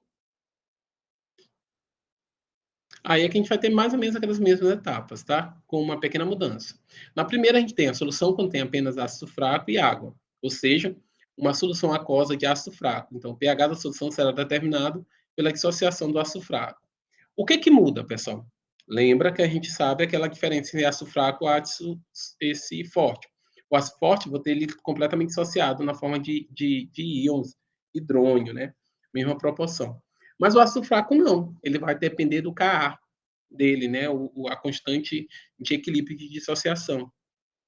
Aí é que a gente vai ter mais ou menos aquelas mesmas etapas, tá? Com uma pequena mudança. Na primeira, a gente tem a solução quando tem apenas ácido fraco e água, ou seja, uma solução aquosa de ácido fraco. Então, o pH da solução será determinado pela dissociação do ácido fraco. O que muda, pessoal? Lembra que a gente sabe aquela diferença entre ácido fraco e ácido esse forte. O ácido forte, vou ter ele completamente dissociado na forma de íons, hidrônio, né? Mesma proporção. Mas o ácido fraco não, ele vai depender do Ka dele, né? A constante de equilíbrio de dissociação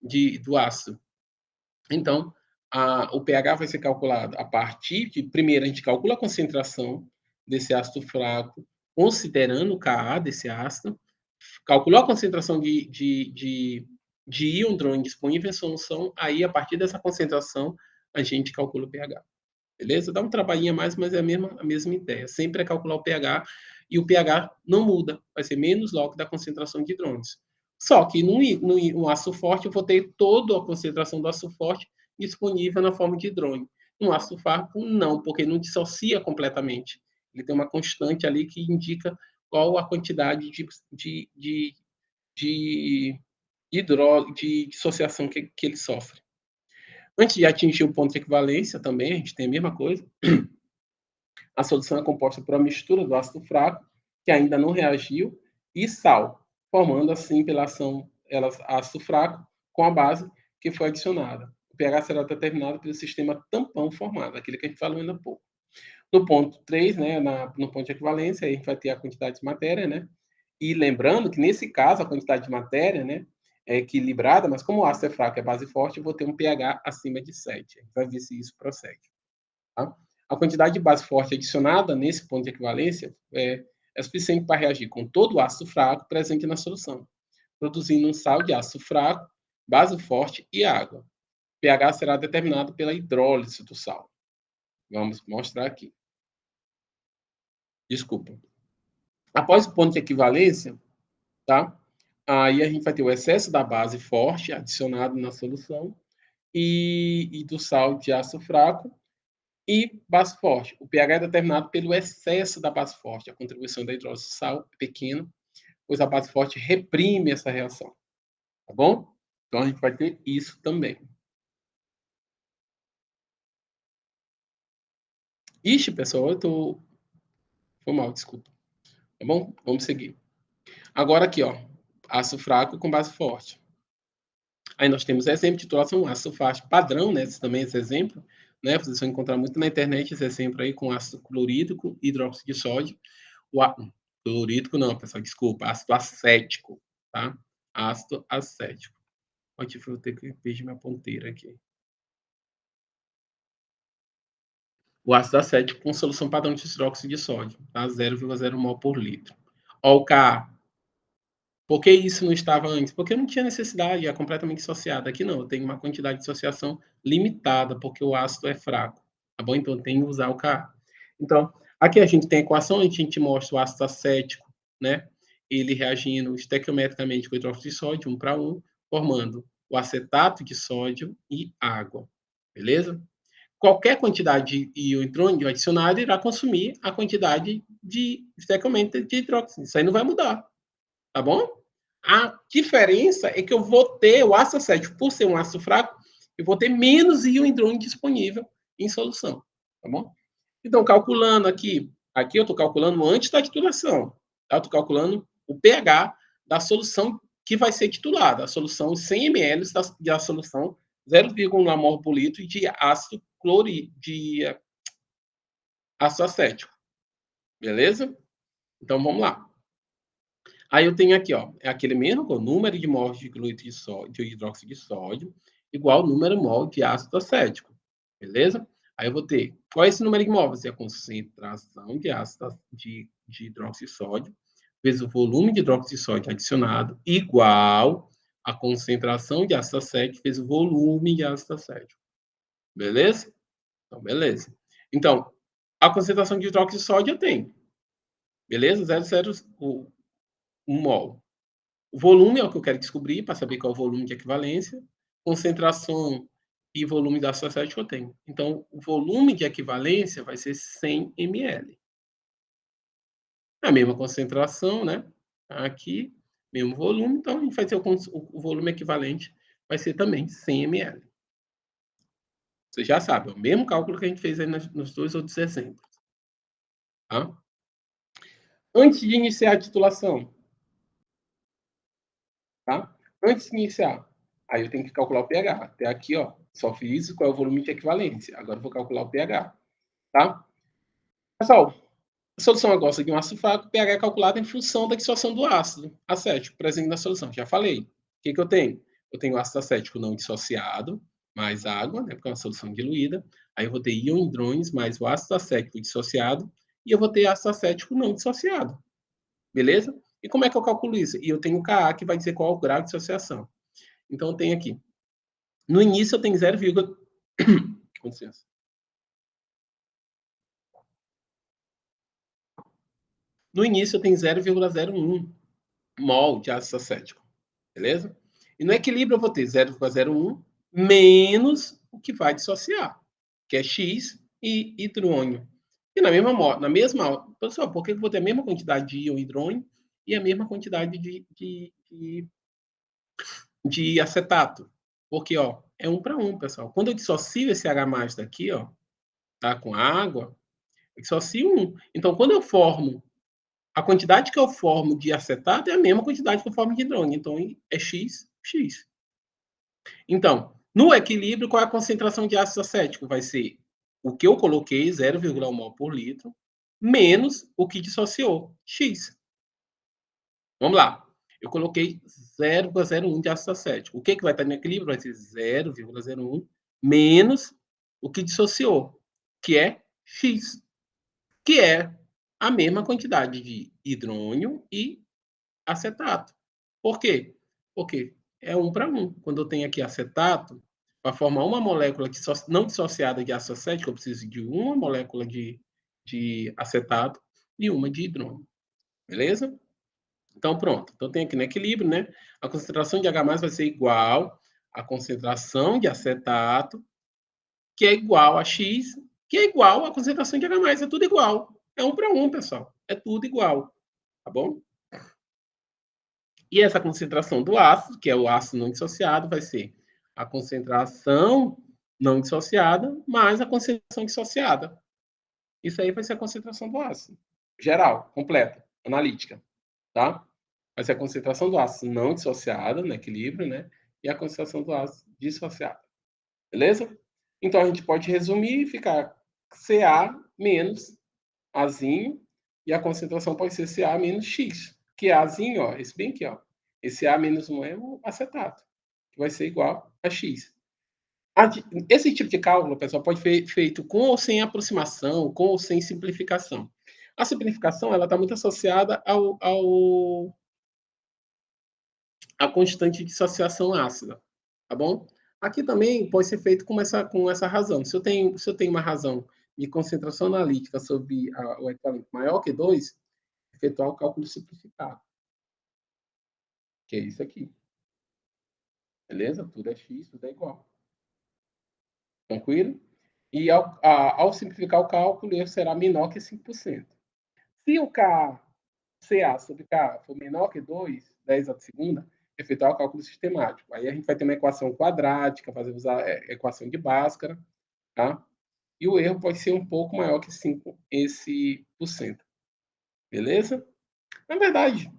do ácido. Então, o pH vai ser calculado a partir de, primeiro, a gente calcula a concentração desse ácido fraco, considerando o Ka desse ácido, calculou a concentração de íon drônio disponível em solução, aí, a partir dessa concentração, a gente calcula o pH. Beleza? Dá um trabalhinho a mais, mas é a mesma ideia. Sempre é calcular o pH, e o pH não muda, vai ser menos log da concentração de hidrônios. Só que no ácido forte, eu vou ter toda a concentração do ácido forte disponível na forma de hidrônio. No ácido fraco, não, porque não dissocia completamente. Ele tem uma constante ali que indica qual a quantidade de dissociação que ele sofre. Antes de atingir o ponto de equivalência, também, a gente tem a mesma coisa. A solução é composta por uma mistura do ácido fraco, que ainda não reagiu, e sal, formando assim, pela ação ácido fraco, com a base que foi adicionada. O pH será determinado pelo sistema tampão formado, aquele que a gente falou ainda há pouco. No ponto 3, né, no ponto de equivalência, a gente vai ter a quantidade de matéria, né? E lembrando que, nesse caso, a quantidade de matéria, né, é equilibrada, mas como o ácido é fraco e a base forte, eu vou ter um pH acima de 7. A gente vai ver se isso procede. Tá? A quantidade de base forte adicionada nesse ponto de equivalência é suficiente para reagir com todo o ácido fraco presente na solução, produzindo um sal de ácido fraco, base forte e água. O pH será determinado pela hidrólise do sal. Vamos mostrar aqui. Desculpa. Após o ponto de equivalência, tá? Aí a gente vai ter o excesso da base forte adicionado na solução e do sal de ácido fraco e base forte. O pH é determinado pelo excesso da base forte. A contribuição da hidrólise do sal é pequena, pois a base forte reprime essa reação. Tá bom? Então a gente vai ter isso também. Ixi, pessoal, eu tô... Foi mal, desculpa. Tá bom? Vamos seguir. Agora aqui, ó. Ácido fraco com base forte. Aí nós temos exemplo de titulação, ácido fácil padrão, né? Esse também é esse exemplo, né? Vocês vão encontrar muito na internet esse exemplo aí com ácido clorídrico, hidróxido de sódio. Clorídrico não, pessoal, desculpa, ácido acético, tá? Ácido acético. Pode eu ter que perder minha ponteira aqui. O ácido acético com solução padrão de hidróxido de sódio, tá? 0,0 mol por litro. Ó, o Ka. Por que isso não estava antes? Porque não tinha necessidade, é completamente dissociado. Aqui não, eu tenho uma quantidade de dissociação limitada, porque o ácido é fraco, tá bom? Então, eu tenho que usar o Ka. Então, aqui a gente tem a equação, a gente mostra o ácido acético, né? Ele reagindo estequiometricamente com o hidróxido de sódio, 1 para 1, formando o acetato de sódio e água, beleza? Qualquer quantidade de íon hidrônio adicionado irá consumir a quantidade de estequiometro de hidróxido. Isso aí não vai mudar, tá bom? A diferença é que eu vou ter o ácido acético, por ser um ácido fraco, eu vou ter menos íon hidrônio disponível em solução, tá bom? Então, calculando aqui eu estou calculando antes da titulação, tá? Eu estou calculando o pH da solução que vai ser titulada, a solução 100 ml da solução 0,1 mol por litro de ácido ácido acético, beleza? Então, vamos lá. Aí eu tenho aqui, ó, é aquele mesmo, o número de mols de cloreto de sódio, de hidróxido de sódio, igual ao número mol de ácido acético, beleza? Aí eu vou ter, qual é esse número de mol? Vai ser a concentração de ácido de hidróxido de sódio, vezes o volume de hidróxido de sódio adicionado, igual a concentração de ácido acético, vezes o volume de ácido acético, beleza? Então, beleza. Então, a concentração de hidróxido de sódio eu tenho, beleza? 0,01 mol. O volume é o que eu quero descobrir, para saber qual é o volume de equivalência. Concentração e volume da ácido acético eu tenho. Então, o volume de equivalência vai ser 100 ml. A mesma concentração, né? Aqui, mesmo volume, então a gente vai ter o volume equivalente, vai ser também 100 ml. Você já sabe, é o mesmo cálculo que a gente fez aí nos dois outros exemplos. Tá? Antes de iniciar a titulação, tá? Antes de iniciar, aí eu tenho que calcular o pH. Até aqui, ó, só fiz qual é o volume de equivalência. Agora eu vou calcular o pH, tá? Pessoal, a solução é gosta de um ácido fraco, o pH é calculado em função da dissolução do ácido acético presente na solução. Já falei. O que eu tenho? Eu tenho ácido acético não dissociado, mais água, né, porque é uma solução diluída. Aí eu vou ter íon hidrônios mais o ácido acético dissociado e eu vou ter ácido acético não dissociado. Beleza? E como é que eu calculo isso? E eu tenho o Ka, que vai dizer qual é o grau de dissociação. Então, eu tenho aqui. No início, eu tenho 0, com licença. No início, eu tenho 0,01 mol de ácido acético. Beleza? E no equilíbrio, eu vou ter 0,01 menos o que vai dissociar, que é X e hidrônio. E na mesma pessoal, por que eu vou ter a mesma quantidade de íon hidrônio e a mesma quantidade de acetato? Porque, ó, é 1 para 1, pessoal. Quando eu dissocio esse H+ daqui, ó, tá, com a água, eu dissocio 1. Então, quando eu formo, a quantidade que eu formo de acetato é a mesma quantidade que eu formo de hidrônio. Então, é X, X. Então, no equilíbrio, qual é a concentração de ácido acético? Vai ser o que eu coloquei, 0,1 mol por litro, menos o que dissociou, X. Vamos lá. Eu coloquei 0,01 de ácido acético. O que vai estar no equilíbrio? Vai ser 0,01 menos o que dissociou, que é X, que é a mesma quantidade de hidrônio e acetato. Por quê? Porque é 1 para 1. Quando eu tenho aqui acetato, para formar uma molécula que não dissociada de ácido acético, eu preciso de uma molécula de acetato e uma de hidrônio. Beleza? Então, pronto. Então, tem aqui no equilíbrio, né? A concentração de H+ vai ser igual à concentração de acetato, que é igual a X, que é igual à concentração de H+. É tudo igual. É 1 para 1, pessoal. É tudo igual. Tá bom? E essa concentração do ácido, que é o ácido não dissociado, vai ser a concentração não dissociada mais a concentração dissociada. Isso aí vai ser a concentração do ácido. Geral, completa, analítica. Tá? Vai ser a concentração do ácido não dissociada, no equilíbrio, né? E a concentração do ácido dissociada. Beleza? Então, a gente pode resumir e ficar Ca menos Azinho, e a concentração pode ser Ca menos X, que é Azinho, ó, esse bem aqui, ó. Esse A menos 1 é o acetato, que vai ser igual a X. Esse tipo de cálculo, pessoal, pode ser feito com ou sem aproximação, com ou sem simplificação. A simplificação ela está muito associada à constante de dissociação ácida, tá bom? Aqui também pode ser feito com essa razão. Se eu tenho uma razão de concentração analítica sobre o equivalente maior que 2, efetuar o cálculo simplificado, que é isso aqui. Beleza? Tudo é x, tudo é igual. Tranquilo? E ao simplificar o cálculo, ele será menor que 5%. Se o CA sobre K for menor que 2, 10 a segunda, efetuar o cálculo sistemático. Aí a gente vai ter uma equação quadrática, usar a equação de Bhaskara, tá? E o erro pode ser um pouco maior que 5%. Beleza? Na verdade,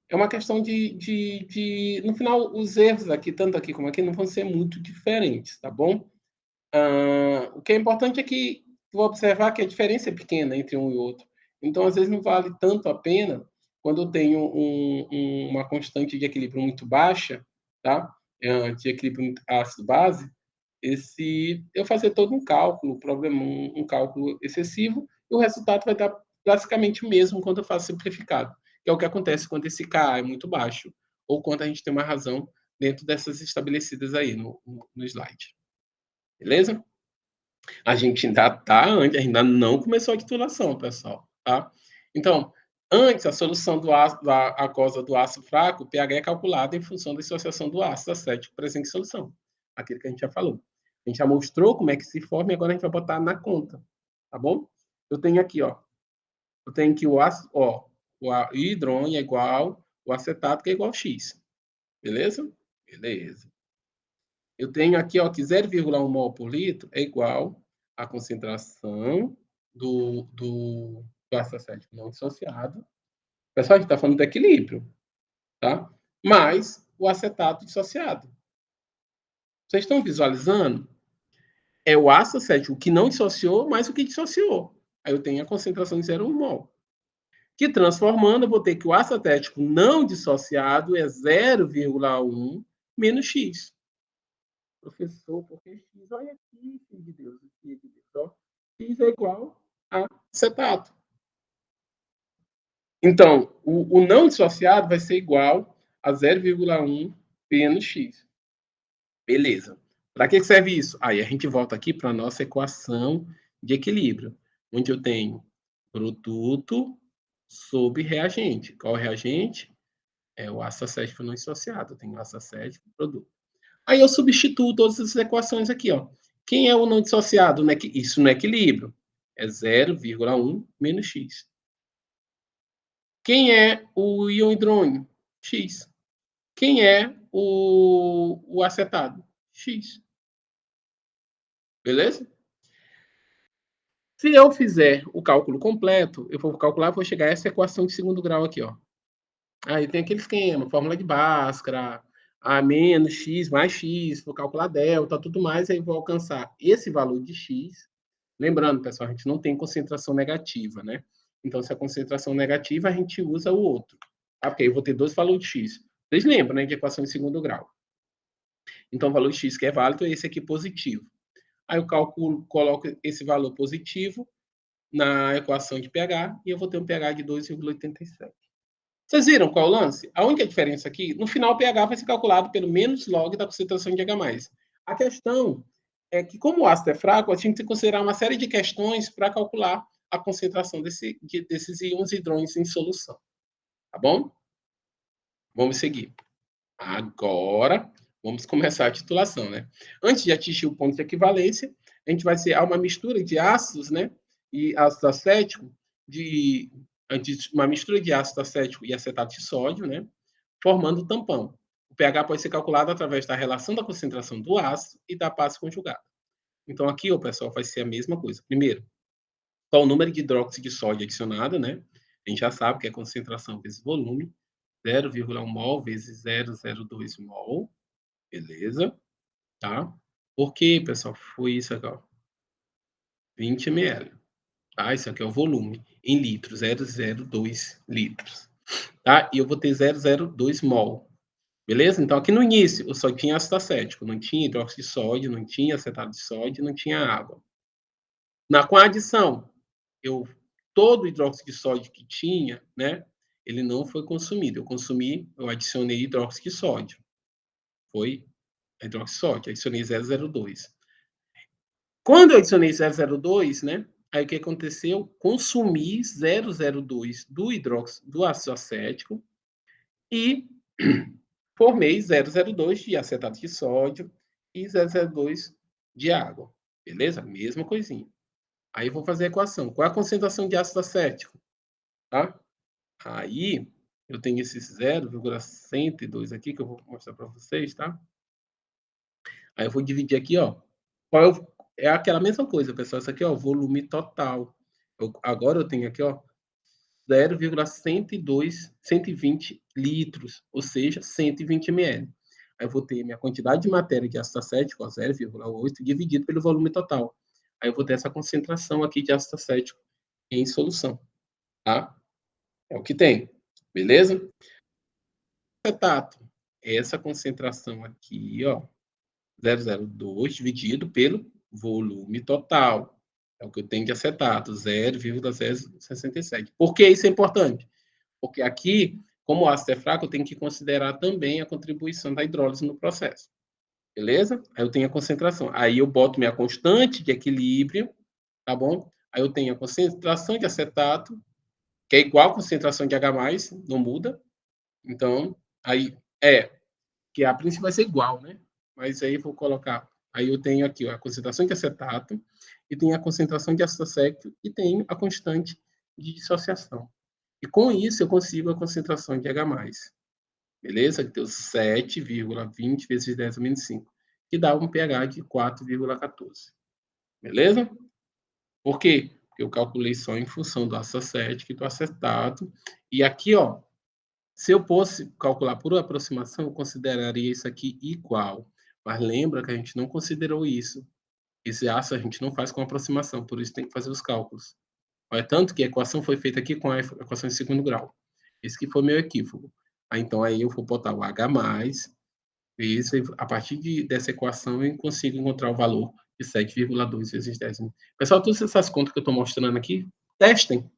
é uma questão no final, os erros aqui, tanto aqui como aqui, não vão ser muito diferentes, tá bom? O que é importante é que vou observar que a diferença é pequena entre um e outro. Então, às vezes, não vale tanto a pena quando eu tenho uma constante de equilíbrio muito baixa, tá? De equilíbrio ácido-base, eu fazer todo um cálculo, um cálculo excessivo, e o resultado vai dar basicamente o mesmo quando eu faço simplificado, que é o que acontece quando esse Ka é muito baixo, ou quando a gente tem uma razão dentro dessas estabelecidas aí no slide. Beleza? A gente ainda não começou a titulação, pessoal, tá? Então, antes, a solução da aquosa do ácido fraco, o pH é calculado em função da dissociação do ácido acético presente em solução. Aquilo que a gente já falou. A gente já mostrou como é que se forma e agora a gente vai botar na conta, tá bom? Eu tenho aqui, ó. Eu tenho aqui o ácido, ó, o hidrônio é igual o acetato, que é igual a X. Beleza? Beleza. Eu tenho aqui, ó, que 0,1 mol por litro é igual à concentração do ácido acético não dissociado. Pessoal, a gente está falando do equilíbrio, tá? Mais o acetato dissociado. Vocês estão visualizando? É o ácido acético que não dissociou mais o que dissociou. Aí eu tenho a concentração de 0,1 mol. Que transformando, eu vou ter que o ácido acético não dissociado é 0,1 menos X. Professor, porque X, olha aqui, filho de Deus, filho de Deus, ó. X é igual a acetato. Então, o não dissociado vai ser igual a 0,1 menos X. Beleza. Para que serve isso? Aí a gente volta aqui para a nossa equação de equilíbrio, onde eu tenho produto sobre reagente. Qual é o reagente? É o ácido acético não dissociado. Eu tenho ácido acético produto. Aí eu substituo todas essas equações aqui, ó. Quem é o não dissociado? Isso no equilíbrio. É 0,1 menos x. Quem é o íon hidrônio? X. Quem é o acetado? X. Beleza? Se eu fizer o cálculo completo, eu vou calcular, vou chegar a essa equação de segundo grau aqui, ó. Aí tem aquele esquema, fórmula de Bhaskara, A menos X mais X, vou calcular delta, tudo mais, aí vou alcançar esse valor de X. Lembrando, pessoal, a gente não tem concentração negativa, né? Então, se a concentração negativa, a gente usa o outro. Ah, porque eu vou ter dois valores de X. Vocês lembram, né, de equação de segundo grau. Então, o valor de X que é válido é esse aqui positivo. Aí eu calculo, coloco esse valor positivo na equação de pH e eu vou ter um pH de 2,87. Vocês viram qual é o lance? A única diferença aqui, no final o pH vai ser calculado pelo menos log da concentração de H+. A questão é que, como o ácido é fraco, a gente tem que considerar uma série de questões para calcular a concentração desses íons hidrônios em solução. Tá bom? Vamos seguir. Agora, vamos começar a titulação, né? Antes de atingir o ponto de equivalência, a gente vai ser uma mistura de ácidos, né? E ácido acético, uma mistura de ácido acético e acetato de sódio, né? Formando o tampão. O pH pode ser calculado através da relação da concentração do ácido e da base conjugada. Então, aqui, ó, pessoal, vai ser a mesma coisa. Primeiro, qual o número de hidróxido de sódio adicionado, né? A gente já sabe que é concentração vezes volume. 0,1 mol vezes 0,02 mol. Beleza? Tá? Por quê, pessoal? Foi isso aqui, ó. 20 ml. Tá? Isso aqui é o volume em litros, 0,02 litros. Tá? E eu vou ter 0,02 mol. Beleza? Então, aqui no início, eu só tinha ácido acético, não tinha hidróxido de sódio, não tinha acetato de sódio, não tinha água. Com a adição, todo o hidróxido de sódio que tinha, né, ele não foi consumido. Eu adicionei hidróxido de sódio. Foi hidróxido de sódio, adicionei 0,02. Quando eu adicionei 0,02, né, aí o que aconteceu? Consumi 0,02 do ácido acético e formei 0,02 de acetato de sódio e 0,02 de água. Beleza? Mesma coisinha. Aí eu vou fazer a equação. Qual é a concentração de ácido acético? Tá? Aí eu tenho esse 0,102 aqui que eu vou mostrar para vocês, tá? Aí eu vou dividir aqui, ó. É aquela mesma coisa, pessoal. Isso aqui, ó, volume total. Agora eu tenho aqui, ó, 120 litros, ou seja, 120 ml. Aí eu vou ter minha quantidade de matéria de ácido acético, 0,8, dividido pelo volume total. Aí eu vou ter essa concentração aqui de ácido acético em solução, tá? É o que tem, beleza? Acetato, essa concentração aqui, ó, 0,02 dividido pelo volume total. É o que eu tenho de acetato, 0,067. Por que isso é importante? Porque aqui, como o ácido é fraco, eu tenho que considerar também a contribuição da hidrólise no processo. Beleza? Aí eu tenho a concentração. Aí eu boto minha constante de equilíbrio, tá bom? Aí eu tenho a concentração de acetato, que é igual à concentração de H+, não muda. Então, aí que a princípio vai ser igual, né? Mas aí eu vou colocar. Aí eu tenho aqui ó, a concentração de acetato, e tenho a concentração de ácido acético, e tenho a constante de dissociação. E com isso eu consigo a concentração de H+. Beleza? Que deu 7,20 vezes 10 a menos 5, que dá um pH de 4,14. Beleza? Por quê? Porque eu calculei só em função do ácido acético e do acetato. E aqui, ó, se eu fosse calcular por aproximação, eu consideraria isso aqui igual. Mas lembra que a gente não considerou isso. Esse ácido a gente não faz com aproximação, por isso tem que fazer os cálculos. É tanto que a equação foi feita aqui com a equação de segundo grau. Esse que foi meu equívoco. Então, aí eu vou botar o H+, e isso, a partir dessa equação eu consigo encontrar o valor de 7,2 vezes 10. Pessoal, todas essas contas que eu estou mostrando aqui, testem,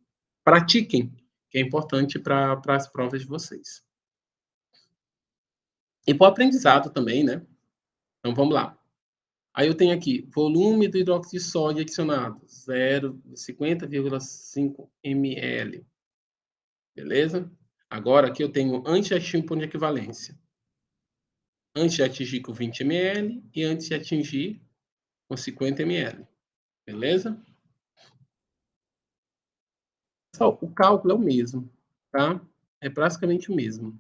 pratiquem, que é importante para as provas de vocês. E para o aprendizado também, né? Então, vamos lá. Aí eu tenho aqui, volume do hidróxido de sódio adicionado, 50,5 ml. Beleza? Agora aqui eu tenho antes de atingir o ponto de equivalência. Antes de atingir com 20 ml e antes de atingir com 50 ml. Beleza? Pessoal, o cálculo é o mesmo, tá? É praticamente o mesmo.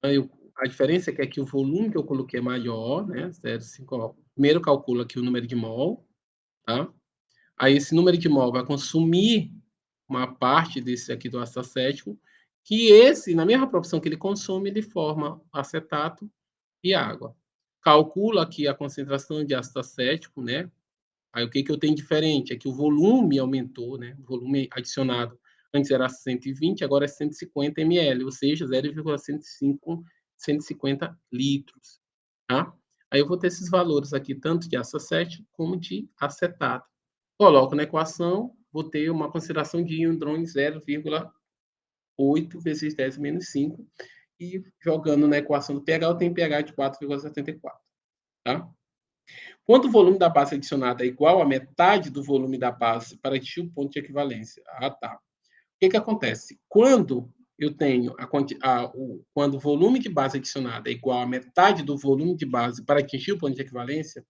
Aí, a diferença é que aqui o volume que eu coloquei é maior, né? 0,5. Primeiro calculo aqui o número de mol, tá? Aí esse número de mol vai consumir uma parte desse aqui do ácido acético, que esse, na mesma proporção que ele consome, ele forma acetato e água. Calculo aqui a concentração de ácido acético, né? Aí o que que eu tenho diferente? É que o volume aumentou, né? O volume adicionado antes era 120, agora é 150 ml, ou seja, 0,150 litros, tá? Aí eu vou ter esses valores aqui, tanto de ácido acético como de acetato. Coloco na equação, vou ter uma concentração de íon hidrônio 0,8 vezes 10 menos 5. E jogando na equação do pH, eu tenho pH de 4,74. Tá? Quando o volume da base adicionada é igual à metade do volume da base para atingir o ponto de equivalência. Ah, tá. O que acontece? Quando eu tenho quando o volume de base adicionada é igual à metade do volume de base para atingir o ponto de equivalência,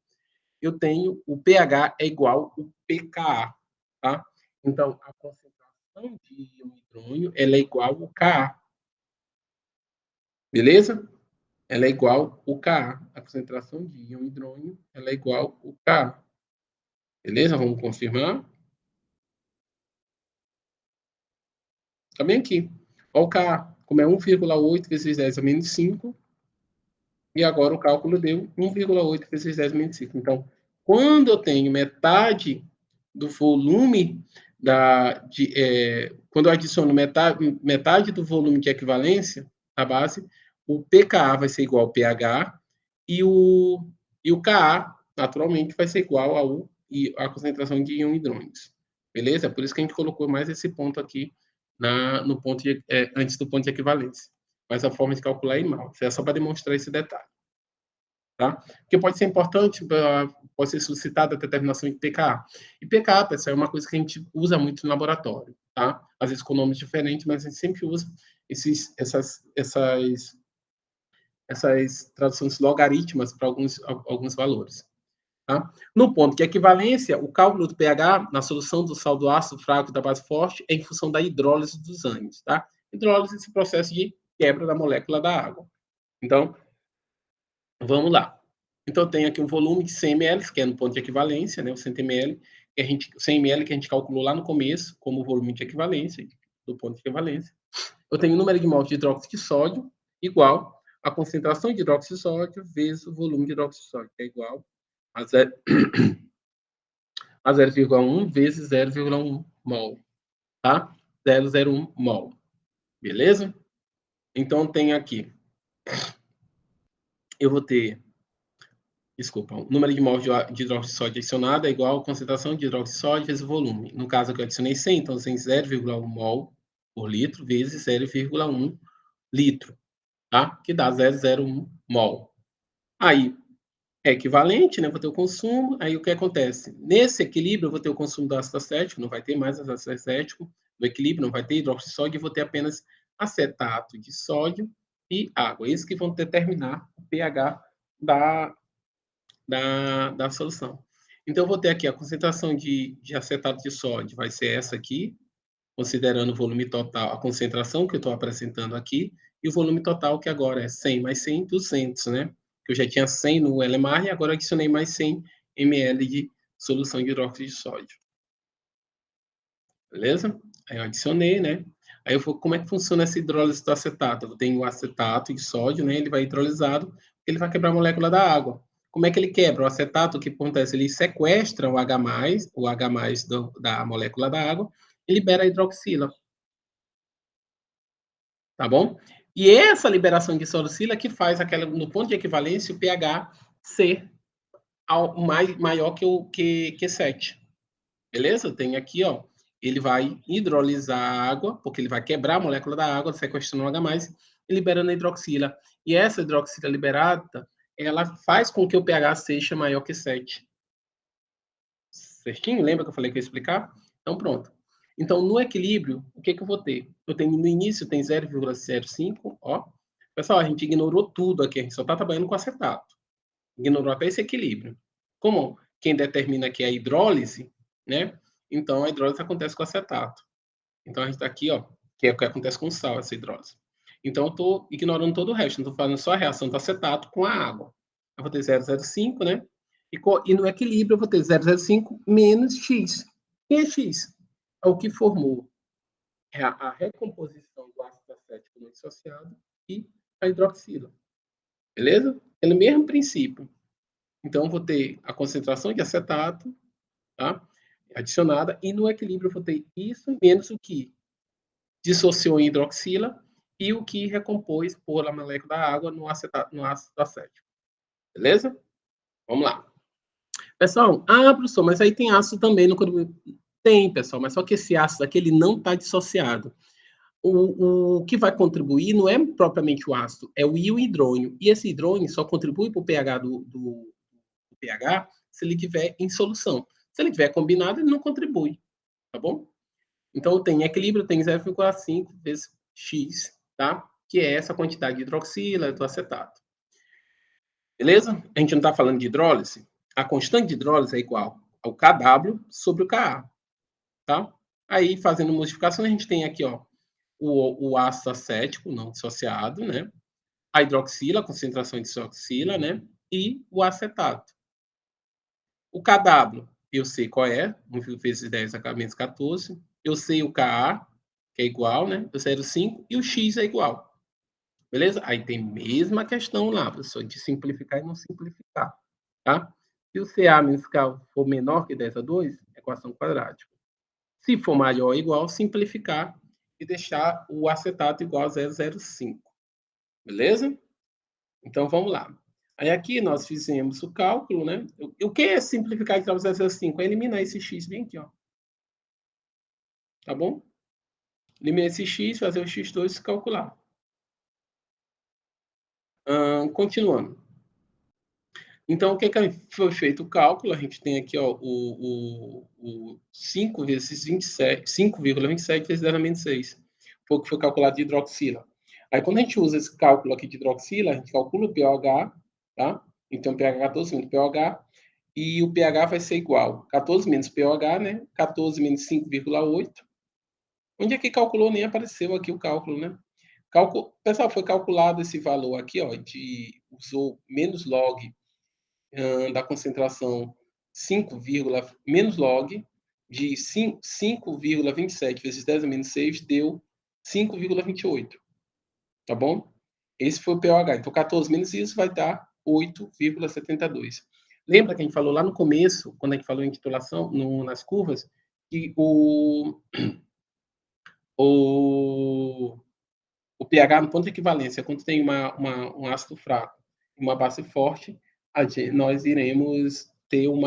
eu tenho o pH é igual ao pKa. Tá? Então, a concentração de íon hidrônio ela é igual ao Ka. Beleza? Ela é igual ao Ka. A concentração de íon hidrônio ela é igual ao Ka. Beleza? Vamos confirmar. Está bem aqui. Olha o Ka, como é 1,8 vezes 10 a menos 5, e agora o cálculo deu 1,8 vezes 10 a menos 5. Então, quando eu tenho metade do volume quando eu adiciono metade do volume de equivalência da base, o pKa vai ser igual ao pH e o Ka, naturalmente, vai ser igual à concentração de íon hidrônios. Beleza? Por isso que a gente colocou mais esse ponto aqui no ponto antes do ponto de equivalência. Mas a forma de calcular é mal. É só para demonstrar esse detalhe. Tá? Porque pode ser importante, pode ser suscitada a determinação de pKa. E pKa, pessoal, é uma coisa que a gente usa muito no laboratório. Tá? Às vezes com nomes diferentes, mas a gente sempre usa essas traduções logarítmicas para alguns valores. Tá? No ponto de equivalência, o cálculo do pH na solução do sal do ácido fraco da base forte é em função da hidrólise dos ânions. Tá? Hidrólise é esse processo de quebra da molécula da água. Então, vamos lá. Então, tem aqui um volume de 100 ml, que é no ponto de equivalência, né, o 100 ml, 100 ml que a gente calculou lá no começo, como volume de equivalência, do ponto de equivalência. Eu tenho o número de mols de hidróxido de sódio igual a concentração de hidróxido de sódio vezes o volume de hidróxido de sódio, que é igual a 0,1 vezes 0,1 mol, tá? 0,01 mol, beleza? Então, tem aqui, eu vou ter, desculpa, o número de mols de hidróxido de sódio adicionado é igual a concentração de hidróxido de sódio vezes o volume. No caso aqui eu adicionei 100, então tem 0,1 mol por litro vezes 0,1 litro, tá? Que dá 0,01 mol. Aí, é equivalente, né? Vou ter o consumo. Aí o que acontece? Nesse equilíbrio, eu vou ter o consumo do ácido acético, não vai ter mais ácido acético. No equilíbrio, não vai ter hidróxido de sódio, eu vou ter apenas acetato de sódio e água. Esses que vão determinar o pH da solução. Então, eu vou ter aqui a concentração de acetato de sódio, vai ser essa aqui, considerando o volume total, a concentração que eu estou apresentando aqui, e o volume total, que agora é 100 mais 100, 200, né? Que eu já tinha 100 no LMAR e agora adicionei mais 100 ml de solução de hidróxido de sódio. Beleza? Aí eu adicionei, né? Aí como é que funciona essa hidrólise do acetato? Eu tenho o acetato de sódio, né? Ele vai hidrolisado, ele vai quebrar a molécula da água. Como é que ele quebra? O acetato, o que acontece? Ele sequestra o H+, da molécula da água, e libera a hidroxila. Tá bom? E essa liberação de salocila que faz no ponto de equivalência, o pH ser maior que 7. Beleza? Tem aqui, ó, ele vai hidrolisar a água, porque ele vai quebrar a molécula da água, sequestrando o H+, e liberando a hidroxila. E essa hidroxila liberada, ela faz com que o pH seja maior que 7. Certinho? Lembra que eu falei que eu ia explicar? Então, pronto. Então, no equilíbrio, o que eu vou ter? Eu tenho no início tem 0,05, ó. Pessoal, a gente ignorou tudo aqui, a gente só está trabalhando com acetato. Ignorou até esse equilíbrio. Como quem determina aqui é a hidrólise, né? Então, a hidrólise acontece com acetato. Então, a gente está aqui, ó, que é o que acontece com sal, essa hidrólise. Então, eu estou ignorando todo o resto, não estou fazendo só a reação do acetato com a água. Eu vou ter 0,05, né? E no equilíbrio eu vou ter 0,05 menos x. Quem é x? É o que formou a recomposição do ácido acético não dissociado e a hidroxila. Beleza? Pelo mesmo princípio. Então, eu vou ter a concentração de acetato, tá? Adicionada, e no equilíbrio eu vou ter isso menos o que dissociou em hidroxila e o que recompôs por a molécula da água no ácido acético. Beleza? Vamos lá. Pessoal, professor, mas aí tem ácido também no Tem, pessoal, mas só que esse ácido aqui ele não está dissociado. O que vai contribuir não é propriamente o ácido, é o íon hidrônio. E esse hidrônio só contribui para o pH do pH se ele tiver em solução. Se ele tiver combinado, ele não contribui, tá bom? Então, tem equilíbrio, tem 0,5 vezes X, tá? Que é essa quantidade de hidroxila, do acetato. Beleza? A gente não está falando de hidrólise. A constante de hidrólise é igual ao KW sobre o Ka, tá? Aí, fazendo modificação, a gente tem aqui, ó, o ácido acético não dissociado, né? A hidroxila, a concentração de hidroxila, né? E o acetato. O KW, eu sei qual é, 1 vezes 10 a menos 14. Eu sei o Ka, que é igual, né? Eu sei o 5, e o X é igual. Beleza? Aí tem a mesma questão lá, professor, de simplificar e não simplificar, tá? Se o CA menos K for menor que 10 a 2, equação quadrática. Se for maior ou igual, simplificar e deixar o acetato igual a 0,05. Beleza? Então, vamos lá. Aí aqui nós fizemos o cálculo, né? O que é simplificar de 0,05? É eliminar esse x bem aqui, ó. Tá bom? Eliminar esse x, fazer o x2 e calcular. Continuando. Então, o que foi feito o cálculo? A gente tem aqui, ó, o 5 vezes 27, 5,27 vezes 10 a menos 6. Foi o que foi calculado de hidroxila. Aí, quando a gente usa esse cálculo aqui de hidroxila, a gente calcula o pOH, tá? Então, pH 14 menos pOH, e o pH vai ser igual 14 menos pOH, né? 14 menos 5,8. Onde é que calculou? Nem apareceu aqui o cálculo, né? Pessoal, foi calculado esse valor aqui, ó, usou menos log da concentração 5, menos log de 5,27 vezes 10 a menos 6 deu 5,28. Tá bom? Esse foi o pOH. Então, 14 menos isso vai dar 8,72. Lembra que a gente falou lá no começo, quando a gente falou em titulação, nas curvas, que o, o pH no ponto de equivalência, quando tem um ácido fraco e uma base forte, nós iremos ter um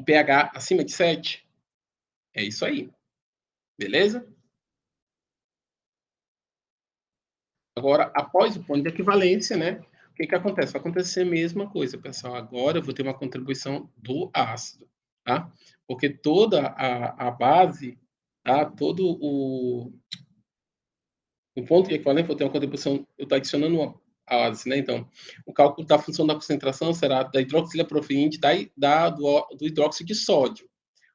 pH acima de 7. É isso aí. Beleza? Agora, após o ponto de equivalência, né? O que acontece? Vai acontecer a mesma coisa, pessoal. Agora eu vou ter uma contribuição do ácido, tá? Porque toda a base, tá? Todo o ponto de equivalência, vou ter uma contribuição, eu estou adicionando uma base, né? Então, o cálculo da função da concentração será da hidroxila proveniente do hidróxido de sódio.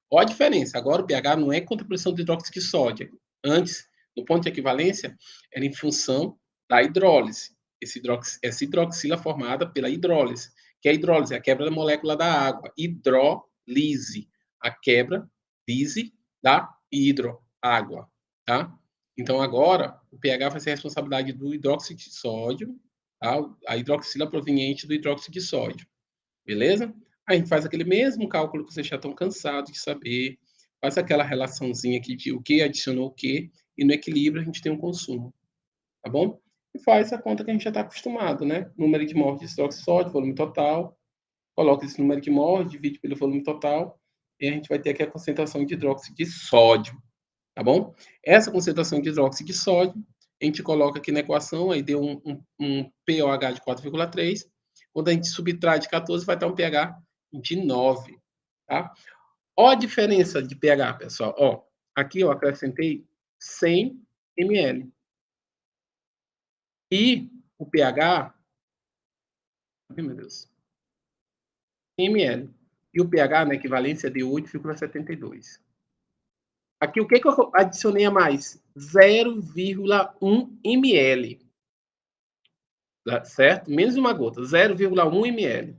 Qual a diferença? Agora o pH não é contribuição do hidróxido de sódio. Antes, no ponto de equivalência, era em função da hidrólise. Essa hidroxila formada pela hidrólise. Que é a hidrólise? A quebra da molécula da água. Hidrólise. A quebra, lise, da água. Tá? Então, agora, o pH vai ser a responsabilidade do hidróxido de sódio, tá? A hidroxila proveniente do hidróxido de sódio. Beleza? A gente faz aquele mesmo cálculo que vocês já estão cansados de saber, faz aquela relaçãozinha aqui de o que adicionou o que, e no equilíbrio a gente tem um consumo, tá bom? E faz a conta que a gente já está acostumado, né? Número de mols de hidróxido de sódio, volume total, coloca esse número de mols, divide pelo volume total, e a gente vai ter aqui a concentração de hidróxido de sódio, tá bom? Essa concentração de hidróxido de sódio, a gente coloca aqui na equação, aí deu um pOH de 4,3. Quando a gente subtrai de 14, vai dar um pH de 9, tá? Ó a diferença de pH, pessoal. Ó, aqui eu acrescentei 100 ml. E o pH, ai meu Deus, 100 ml. E o pH na equivalência de 8,72. Aqui, o que eu adicionei a mais? 0,1 ml. Certo? Menos uma gota, 0,1 ml.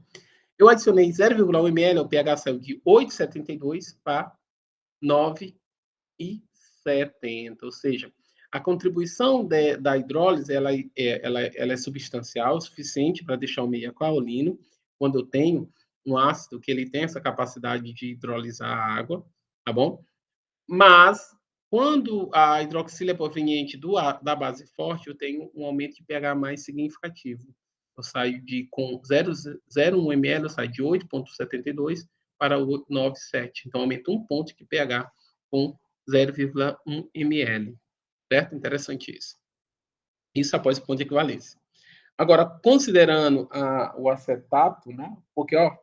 Eu adicionei 0,1 ml, o pH saiu de 8,72 para 9,70. Ou seja, a contribuição da hidrólise ela é substancial o suficiente para deixar o meio aquaolino, quando eu tenho um ácido que ele tem essa capacidade de hidrolisar a água, tá bom? Mas, quando a hidroxila é proveniente da base forte, eu tenho um aumento de pH mais significativo. Eu saio com 0,1 ml, eu saio de 8,72 para o 9,7. Então, aumenta 1 ponto de pH com 0,1 ml. Certo? Interessante isso. Isso após o ponto de equivalência. Agora, considerando o acetato, né? Porque, ó,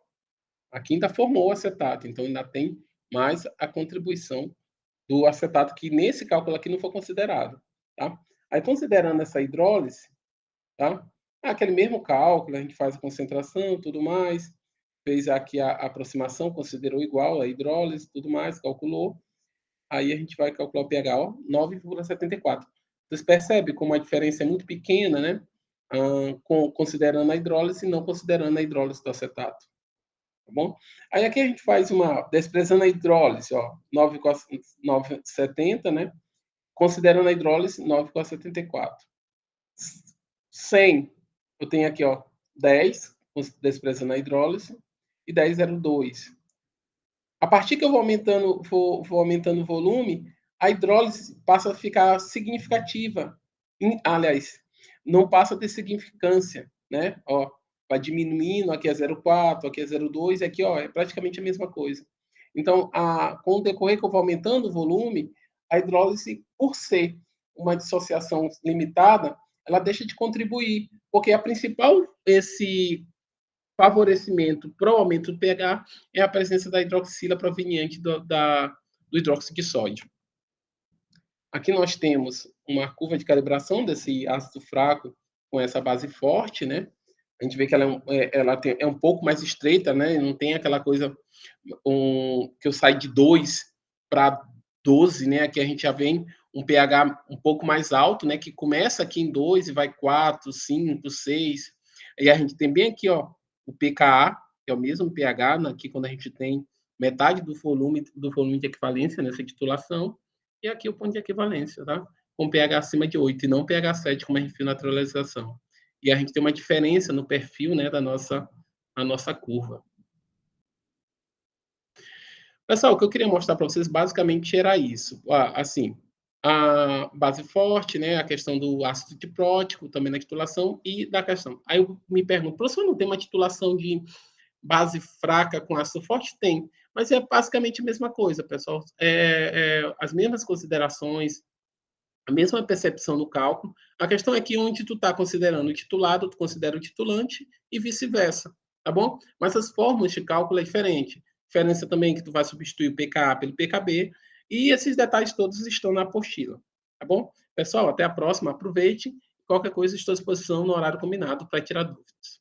aqui ainda formou o acetato, então ainda tem mais a contribuição do acetato, que nesse cálculo aqui não foi considerado, tá? Aí, considerando essa hidrólise, tá? Aquele mesmo cálculo, a gente faz a concentração, tudo mais, fez aqui a aproximação, considerou igual a hidrólise, tudo mais, calculou. Aí a gente vai calcular o pH, ó, 9,74. Vocês percebem como a diferença é muito pequena, né? Considerando a hidrólise e não considerando a hidrólise do acetato. Tá bom? Aí aqui a gente faz desprezando a hidrólise, ó, 9,70, né? Considerando a hidrólise, 9,74. 100, eu tenho aqui, ó, 10, desprezando a hidrólise, e 10,02. A partir que eu vou aumentando o volume, a hidrólise passa a ficar significativa. Aliás, não passa a ter significância, né? Ó, vai diminuindo, aqui é 0,4, aqui é 0,2, aqui, ó, é praticamente a mesma coisa. Então, com o decorrer que eu vou aumentando o volume, a hidrólise, por ser uma dissociação limitada, ela deixa de contribuir, porque a principal favorecimento para o aumento do pH é a presença da hidroxila proveniente do hidróxido de sódio. Aqui nós temos uma curva de calibração desse ácido fraco com essa base forte, né? A gente vê que ela é um pouco mais estreita, né? Não tem aquela coisa que eu saio de 2 para 12, né? Aqui a gente já vem um pH um pouco mais alto, né? Que começa aqui em 2 e vai 4, 5, 6. E a gente tem bem aqui, ó, o pKa, que é o mesmo pH, né? Aqui quando a gente tem metade do volume de equivalência nessa titulação, e aqui o ponto de equivalência, tá? Com pH acima de 8 e não pH 7, como a gente viu na naturalização. E a gente tem uma diferença no perfil, né, da nossa curva. Pessoal, o que eu queria mostrar para vocês basicamente era isso. Assim, a base forte, né, a questão do ácido diprótico, também na titulação, e da questão. Aí eu me pergunto, professor, não tem uma titulação de base fraca com ácido forte? Tem, mas é basicamente a mesma coisa, pessoal. As mesmas considerações, a mesma percepção no cálculo. A questão é que onde tu está considerando o titulado, tu considera o titulante e vice-versa, tá bom? Mas as fórmulas de cálculo é diferente. Diferença também que tu vai substituir o pKa pelo pKb, e esses detalhes todos estão na apostila, tá bom? Pessoal, até a próxima, aproveite. Qualquer coisa, estou à disposição no horário combinado para tirar dúvidas.